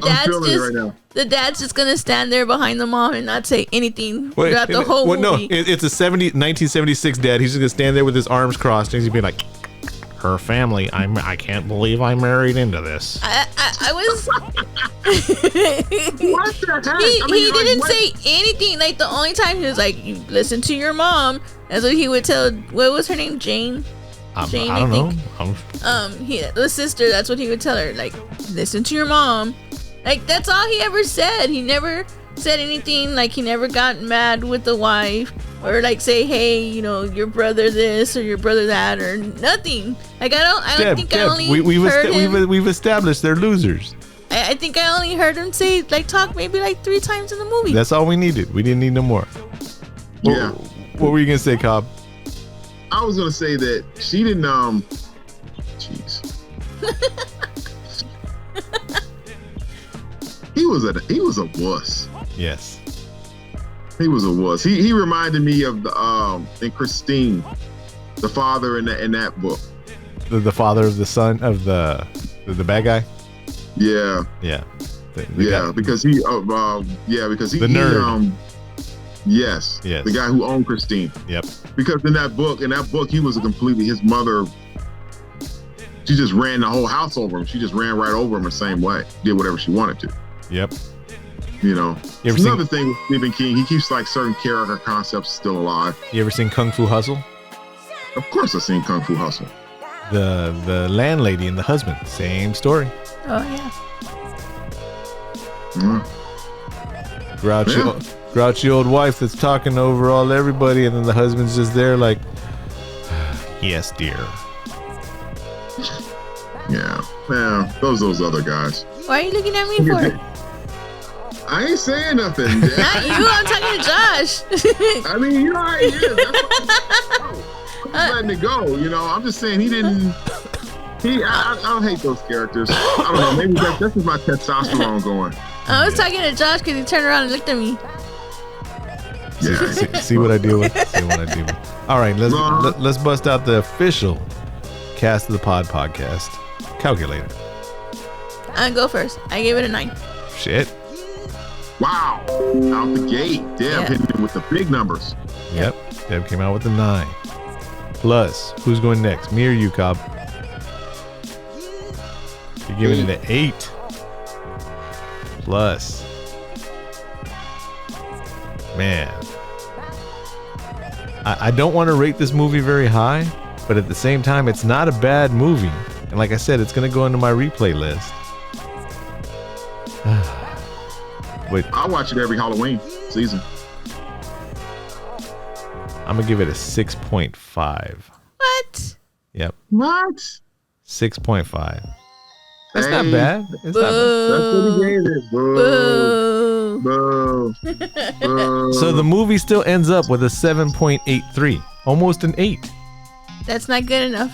dad's just gonna stand there behind the mom and not say anything throughout the whole movie. No, it's a 1976 dad. He's just gonna stand there with his arms crossed and he's gonna be like, her family. I can't believe I married into this. I was. What the heck? He didn't say anything. Like the only time he was like, "You listen to your mom." That's what he would tell. What was her name? Jane. Jane, I don't know. The sister. That's what he would tell her. Like, listen to your mom. Like that's all he ever said. He never said anything. Like he never got mad with the wife or like say, hey, your brother this or your brother that or nothing. Like I don't think I only heard him. We've established they're losers. I think I only heard him say talk maybe 3 times in the movie. That's all we needed. We didn't need no more. Yeah. What were you gonna say, Cobb? I was gonna say that she didn't. Jeez. He was a wuss. Yes. He was a wuss. He reminded me of the in Christine, the father in that book. The father of the son of the bad guy. Yeah. Yeah. Because he the nerd. Yes. Yes. The guy who owned Christine. Yep. Because in that book, he was his mother. She just ran the whole house over him. She just ran right over him the same way. Did whatever she wanted to. Yep. It's another thing with Stephen King. He keeps certain character concepts still alive. You ever seen Kung Fu Hustle? Of course, I've seen Kung Fu Hustle. The landlady and the husband, same story. Oh yeah. Grouchy old wife that's talking over everybody, and then the husband's just there like, yes, dear. Yeah, those other guys. Why are you looking at me for? I ain't saying nothing. Not you. I'm talking to Josh. I mean, you know how he is. I'm just letting it go. I'm just saying he didn't. I don't hate those characters. I don't know. Maybe that's just my testosterone going. I was talking to Josh because he turned around and looked at me. Yeah. See what I deal with. All right, let's bust out the official Cast of the Pod podcast calculator. I'll go first. I gave it a 9. Shit. Wow. Out the gate. Deb hitting me with the big numbers. Yep. Deb came out with a 9. Plus, who's going next? Me or you, Cobb? You're giving it an 8. Plus. Man. I don't want to rate this movie very high, but at the same time, it's not a bad movie. And like I said, it's going to go into my replay list. Wait, I watch it every Halloween season. I'm going to give it a 6.5. What? Yep. What? 6.5. That's not bad. It's Boo. not bad. That's what he gave it. Boo. Boo. Boo. So the movie still ends up with a 7.83. Almost an 8. That's not good enough.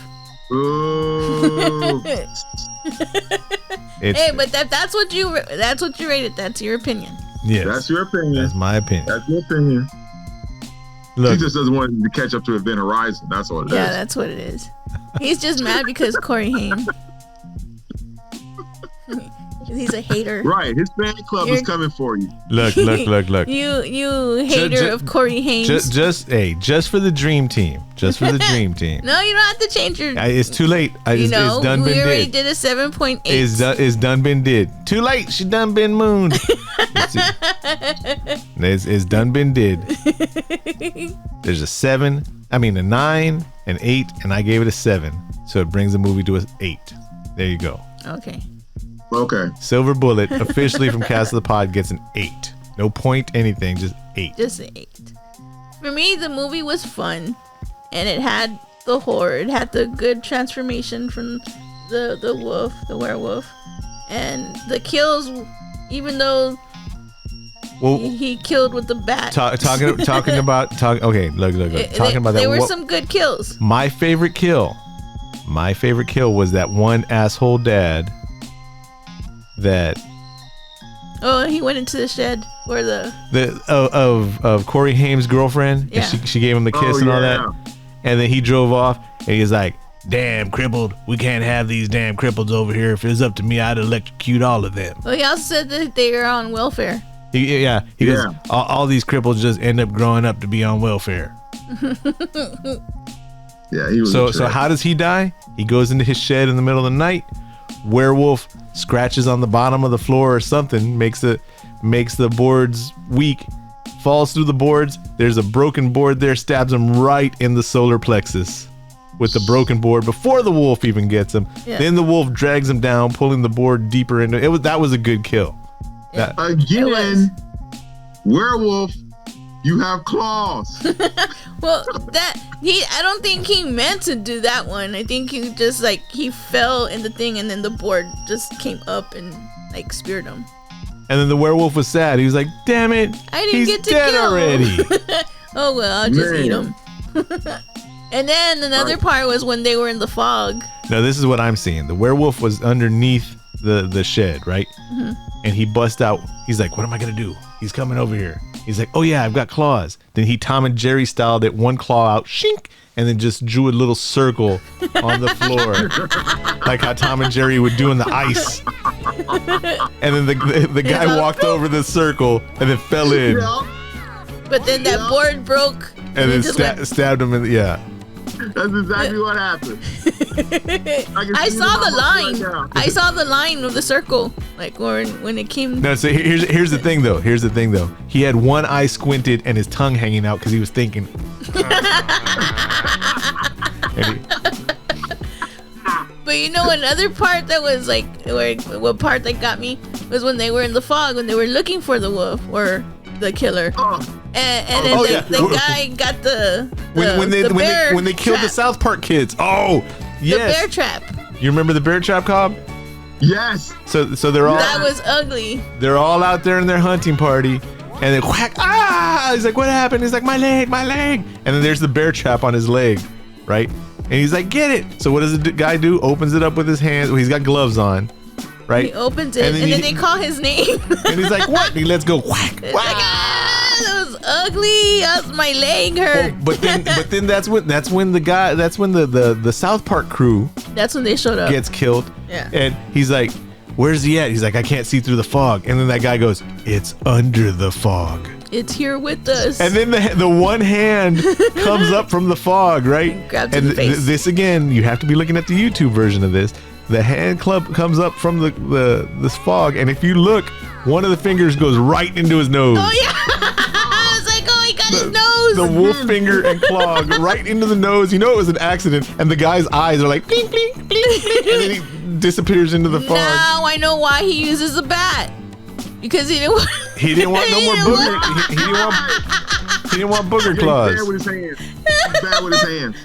Boo. Hey, but that's what you rated. That's your opinion. Yes. That's your opinion. That's my opinion. That's your opinion. Look, He just doesn't want him to catch up to Event Horizon. That's all it is. Yeah, that's what it is. He's just mad because Corey Haim. He's a hater. Right. His fan club is coming for you. look. You hater of Corey Haim. Just for the dream team. Just for the dream team. No, you don't have to change your. It's too late. It's done we been already did. did a 7.8. It's done been did. Too late. She done been mooned. It's done been did. There's a 9, an 8, and I gave it a 7. So it brings the movie to an 8. There you go. Okay. Okay. Silver Bullet, officially from Cast of the Pod, gets an 8. No point anything, just 8. Just an 8. For me, the movie was fun, and it had the horror. It had the good transformation from the werewolf, and the kills. Even though he killed with the bat. Talking about. Okay, look. Talking about that. There were some good kills. My favorite kill was that one asshole dad. That. Oh, he went into the shed where of Corey Haim's girlfriend. Yeah. And she gave him the kiss and all that. And then he drove off and he's like, "Damn crippled, we can't have these damn cripples over here. If it was up to me, I'd electrocute all of them." Well, he also said that they are on welfare. He goes, all these cripples just end up growing up to be on welfare. Yeah, he was. So how does he die? He goes into his shed in the middle of the night. Werewolf scratches on the bottom of the floor or something, makes the boards weak, falls through the boards. There's a broken board there, stabs him right in the solar plexus with the broken board before the wolf even gets him. Yeah. Then the wolf drags him down, pulling the board deeper into it. That was a good kill. Yeah. Again, werewolf, you have claws. Well, I don't think he meant to do that one. I think he just he fell in the thing, and then the board just came up and speared him. And then the werewolf was sad. He was like, "Damn it, I didn't he's get to dead kill already." him. Oh well, I'll just Man. eat him. And then another part was when they were in the fog. Now this is what I'm seeing. The werewolf was underneath the shed, right? Mm-hmm. And he bust out. He's like, "What am I gonna do?" He's coming over here. He's like, "Oh yeah, I've got claws." Then he Tom and Jerry styled it, one claw out, shink, and then just drew a little circle on the floor, like how Tom and Jerry would do in the ice. And then the guy walked over the circle and then fell in, But then that board broke. and then stabbed him in the, yeah. That's exactly what happened. I saw the line. I saw the line of the circle, when it came. No, so here's the thing though. He had one eye squinted and his tongue hanging out because he was thinking. But another part that was what part that got me was when they were in the fog, when they were looking for the wolf or the killer. And then the guy got when they killed the South Park kids. Oh, yes. The bear trap. You remember the bear trap, Cobb? Yes. So they're all That was ugly. They're all out there in their hunting party, and then whack! Ah! He's like, "What happened?" He's like, "My leg." And then there's the bear trap on his leg, right? And he's like, "Get it!" So what does the guy do? Opens it up with his hands. Well, he's got gloves on, right? He opens it, and then they call his name. And he's like, "What?" And he lets go. Whack! It's that was ugly. My leg hurt. Oh, but then that's when the South Park crew. That's when they showed up. Gets killed. Yeah. And he's like, "Where's he at?" He's like, "I can't see through the fog." And then that guy goes, "It's under the fog." It's here with us. And then the one hand comes up from the fog, right? And grabs and the face. This again, you have to be looking at the YouTube version of this. The hand club comes up from this fog, and if you look, one of the fingers goes right into his nose. Oh yeah. I was like, oh, he got his nose. The wolf finger and claw right into the nose. You know it was an accident, and the guy's eyes are like blink, blink, blink, blink, and then he disappears into the fog. Now I know why he uses a bat. Because he didn't want. He didn't want no more booger. He didn't want booger claws. He's bad with his hands. He's bad with his hands.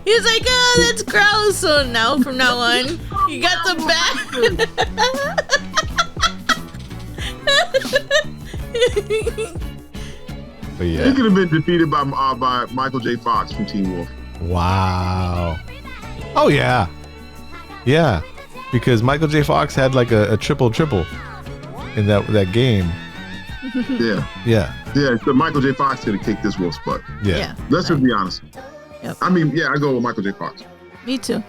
He's like, oh, that's gross. So now, from now on, you got the bat. But yeah. He could have been defeated by Michael J. Fox from Teen Wolf. Wow. Oh yeah. Yeah. Because Michael J. Fox had like a triple in that game. Yeah. Yeah. Yeah, so Michael J. Fox could have kicked this wolf's butt. Yeah. Let's just be honest. Yep. I mean, yeah, I go with Michael J. Fox. Me too.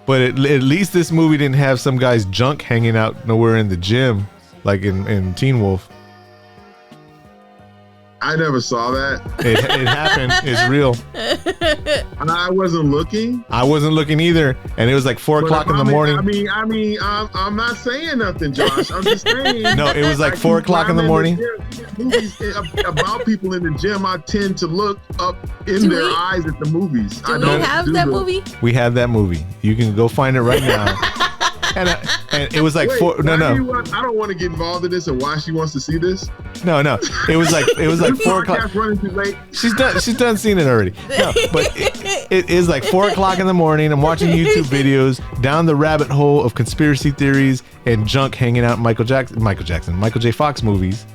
But at least this movie didn't have some guy's junk hanging out nowhere in the gym, like in Teen Wolf. I never saw that. It happened. It's real. And I wasn't looking. I wasn't looking either, and it was like 4 o'clock in the morning. I'm not saying nothing, Josh. I'm just saying. No, it was like 4 o'clock in the morning. Movies about people in the gym, I tend to look up in their eyes at the movies. Do we have that movie? We have that movie. You can go find it right now. and it was like Wait, four. why do No. you want- I don't want to get involved in this and why she wants to see this. No. It was like 4 o'clock. Podcast running too late. She's done seeing it already. No, but it is like 4 o'clock in the morning. I'm watching YouTube videos down the rabbit hole of conspiracy theories and junk hanging out in Michael J. Fox movies,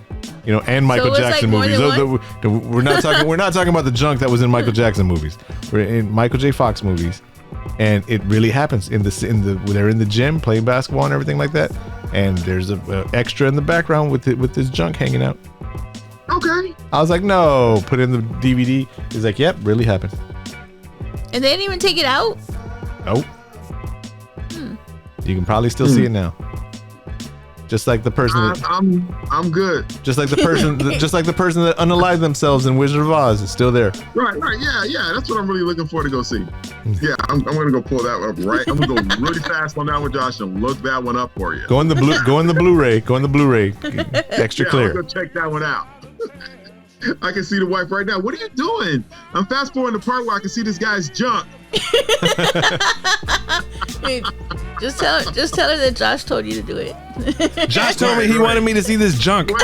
you know, and Michael it's Jackson like more movies. than We're not talking about the junk that was in Michael Jackson movies. We're in Michael J. Fox movies, and it really happens they're in the gym playing basketball and everything like that, and there's a extra in the background with this junk hanging out. Okay. I was like, no, put in the DVD. He's like, yep, really happened. And they didn't even take it out. Nope. You can probably still see it now. Just like the person that, I'm good. just like the person that unalived themselves in Wizard of Oz is still there. Right. Yeah. That's what I'm really looking for to go see. Yeah, I'm gonna go pull that one up right. I'm gonna go really fast on that one, Josh, and look that one up for you. Go in the Blu-ray. Extra Yeah, clear. I'm gonna check that one out. I can see the wife right now. What are you doing? I'm fast forwarding the part where I can see this guy's junk. Wait, just tell her that Josh told you to do it. Josh told me he wanted me to see this junk. Wait.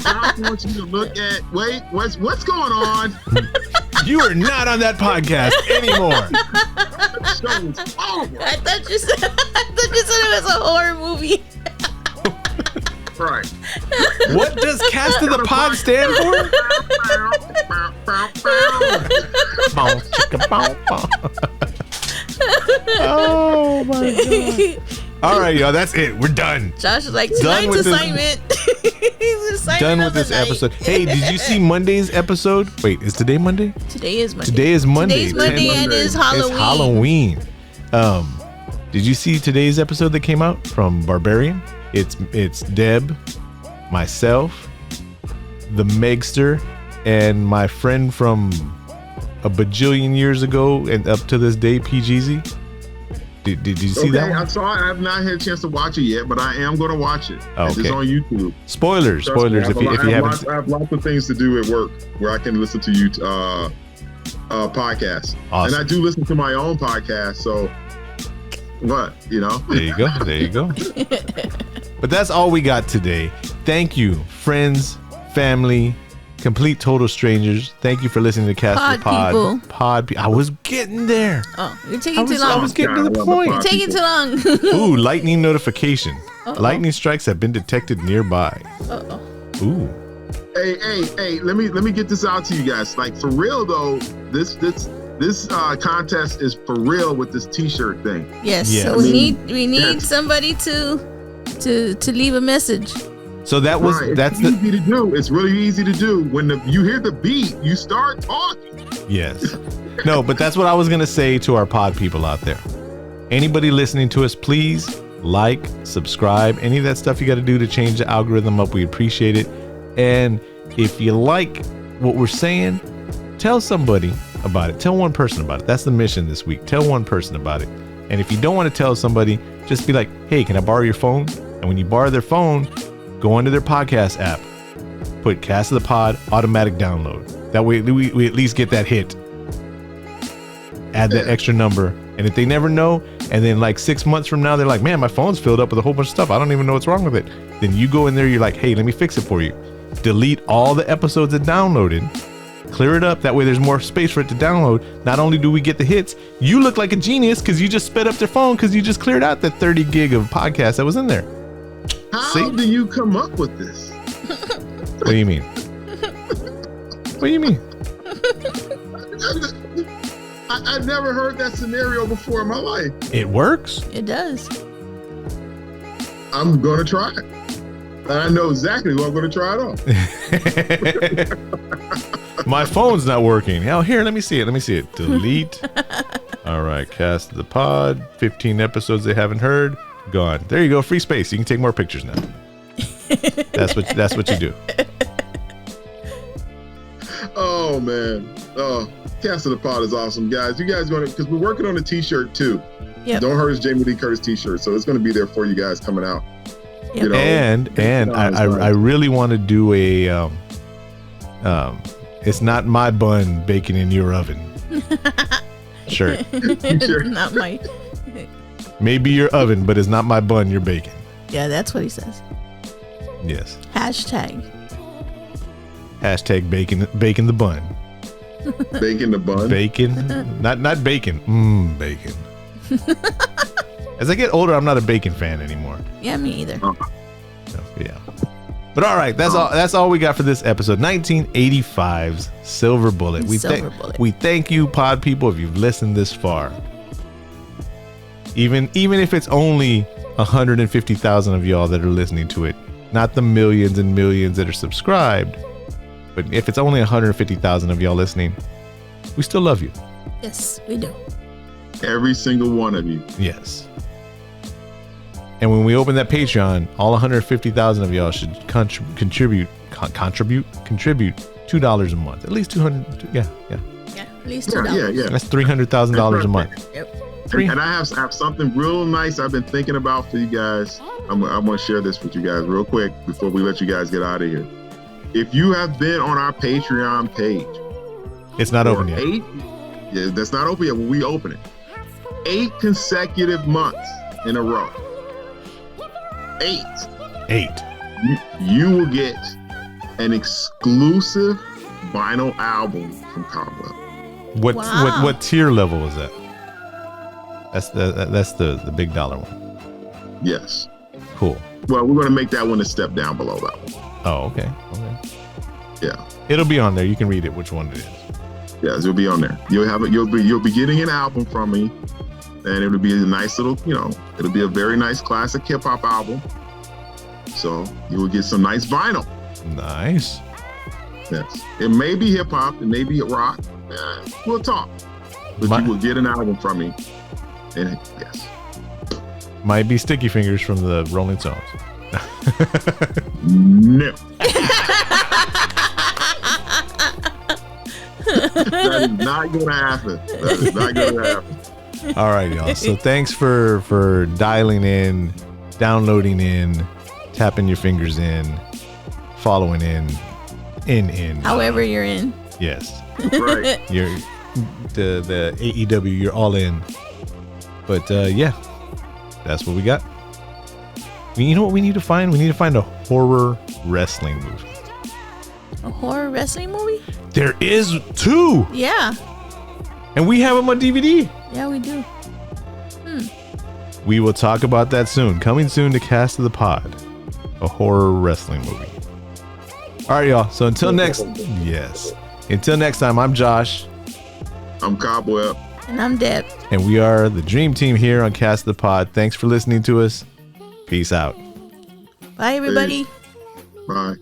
Josh wants you to look at. Wait, what's going on? You are not on that podcast anymore. The show is over. I thought you said it was a horror movie. Right. What does Cast of the Pod stand for? Bow, chicka, bow, bow. Oh my god! All right, y'all, that's it. We're done. Josh is like, Done tonight's with this- assignment. He's assignment Done of with the this night. episode. Hey, did you see Monday's episode? Wait, is today Monday? Today is Monday. Today is Monday. Today's Monday and it's Halloween. It's Halloween. Did you see today's episode that came out from Barbarian? It's Deb, myself, the Megster, and my friend from a bajillion years ago and up to this day, PGZ. Did you see that I one? saw it. I have not had a chance to watch it yet, but I am going to watch it. It's Okay. on YouTube. Spoilers Trust me, if you haven't. I have lots of things to do at work where I can listen to you podcasts. Awesome. And I do listen to my own podcast, so what, you know? There you go. But that's all we got today. Thank you, friends, family, complete total strangers. Thank you for listening to Cast of the Pod Pod. I was getting there. Oh, you're I taking too was, I long. was getting to Yeah, I the love the point. pod. Taking too long. Ooh, lightning notification. Uh-oh. Lightning strikes have been detected nearby. Uh-oh. Ooh. Hey, let me get this out to you guys. Like, for real though, this contest is for real with this t-shirt thing. Yes. Yeah. So I we mean, need yes. somebody to leave a message. So that was Right, that's it's the easy to do. It's really easy to do. When you hear the beat, you start talking. yes. No, but that's what I was gonna say to our pod people out there. Anybody listening to us, please like, subscribe, any of that stuff you got to do to change the algorithm up. We appreciate it. And if you like what we're saying, tell somebody about it. Tell one person about it. That's the mission this week. Tell one person about it. And if you don't want to tell somebody, just be like, hey, can I borrow your phone? And when you borrow their phone, go into their podcast app, put Cast of the Pod automatic download. That way we at least get that hit. Add that extra number. And if they never know, and then like 6 months from now, they're like, man, my phone's filled up with a whole bunch of stuff. I don't even know what's wrong with it. Then you go in there, you're like, hey, let me fix it for you. Delete all the episodes that downloaded. Clear it up. That way there's more space for it to download. Not only do we get the hits, you look like a genius because you just sped up their phone because you just cleared out that 30 gig of podcast that was in there. How See? do you come up with this? What do you mean? What do you mean? I've never heard that scenario before in my life. It works. It does. I'm gonna try it. And I know exactly who I'm gonna try it on. My phone's not working. Hell, here, let me see it. Delete. All right, Cast of the Pod. 15 episodes they haven't heard. Gone. There you go. Free space. You can take more pictures now. That's what you do. Oh man. Oh, Cast of the Pod is awesome, guys. You guys gonna, because we're working on a t-shirt too. Yep. Don't Hurt Us Jamie Lee Curtis t-shirt. So it's gonna be there for you guys coming out. Yep. You know, And I really want to do a it's not my bun baking in your oven. Sure. Sure. Not my. Maybe your oven, but it's not my bun you're baking. Yeah, that's what he says. Yes. Hashtag. Hashtag bacon the bun. Bacon the bun. Bacon, not bacon. Bacon. As I get older, I'm not a bacon fan anymore. Yeah, me either. So, yeah. But all right, that's all we got for this episode. 1985's Silver Bullet. We thank you, pod people, if you've listened this far. Even if it's only 150,000 of y'all that are listening to it, not the millions and millions that are subscribed, but if it's only 150,000 of y'all listening, we still love you. Yes, we do. Every single one of you. Yes. And when we open that Patreon, all 150,000 of y'all should contribute $2 a month. At least 200. Yeah. Yeah, at least $2. Yeah. That's $300,000 a month. Yep. And I have something real nice I've been thinking about for you guys. I'm going to share this with you guys real quick before we let you guys get out of here. If you have been on our Patreon page, it's not open yet. That's not open yet. When we open it, 8 consecutive months in a row. 8. You will get an exclusive vinyl album from Cobweb. What tier level is that? That's the big dollar one. Yes. Cool. Well, we're going to make that one a step down below that one. Oh, okay. Yeah. It'll be on there. You can read it which one it is. Yes, it'll be on there. You'll be getting an album from me, and it'll be a nice little, it'll be a very nice classic hip hop album. So you will get some nice vinyl. Nice. Yes. It may be hip hop, it may be rock. We'll talk. But you will get an album from me. And yes. Might be Sticky Fingers from the Rolling Stones. No. That is not gonna happen. All right, y'all. So thanks for dialing in, downloading in, tapping your fingers in, following in. However you're in. Yes. Right. You're the AEW. You're all in. But yeah, that's what we got. You know what we need to find? We need to find a horror wrestling movie. A horror wrestling movie? There is 2. Yeah. And we have them on DVD. Yeah, we do. We will talk about that soon. Coming soon to Cast of the Pod. A horror wrestling movie. All right, y'all. So until next time, I'm Josh. I'm Cobweb. And I'm Deb. And we are the Dream Team here on Cast of the Pod. Thanks for listening to us. Peace out. Bye, everybody. Bye.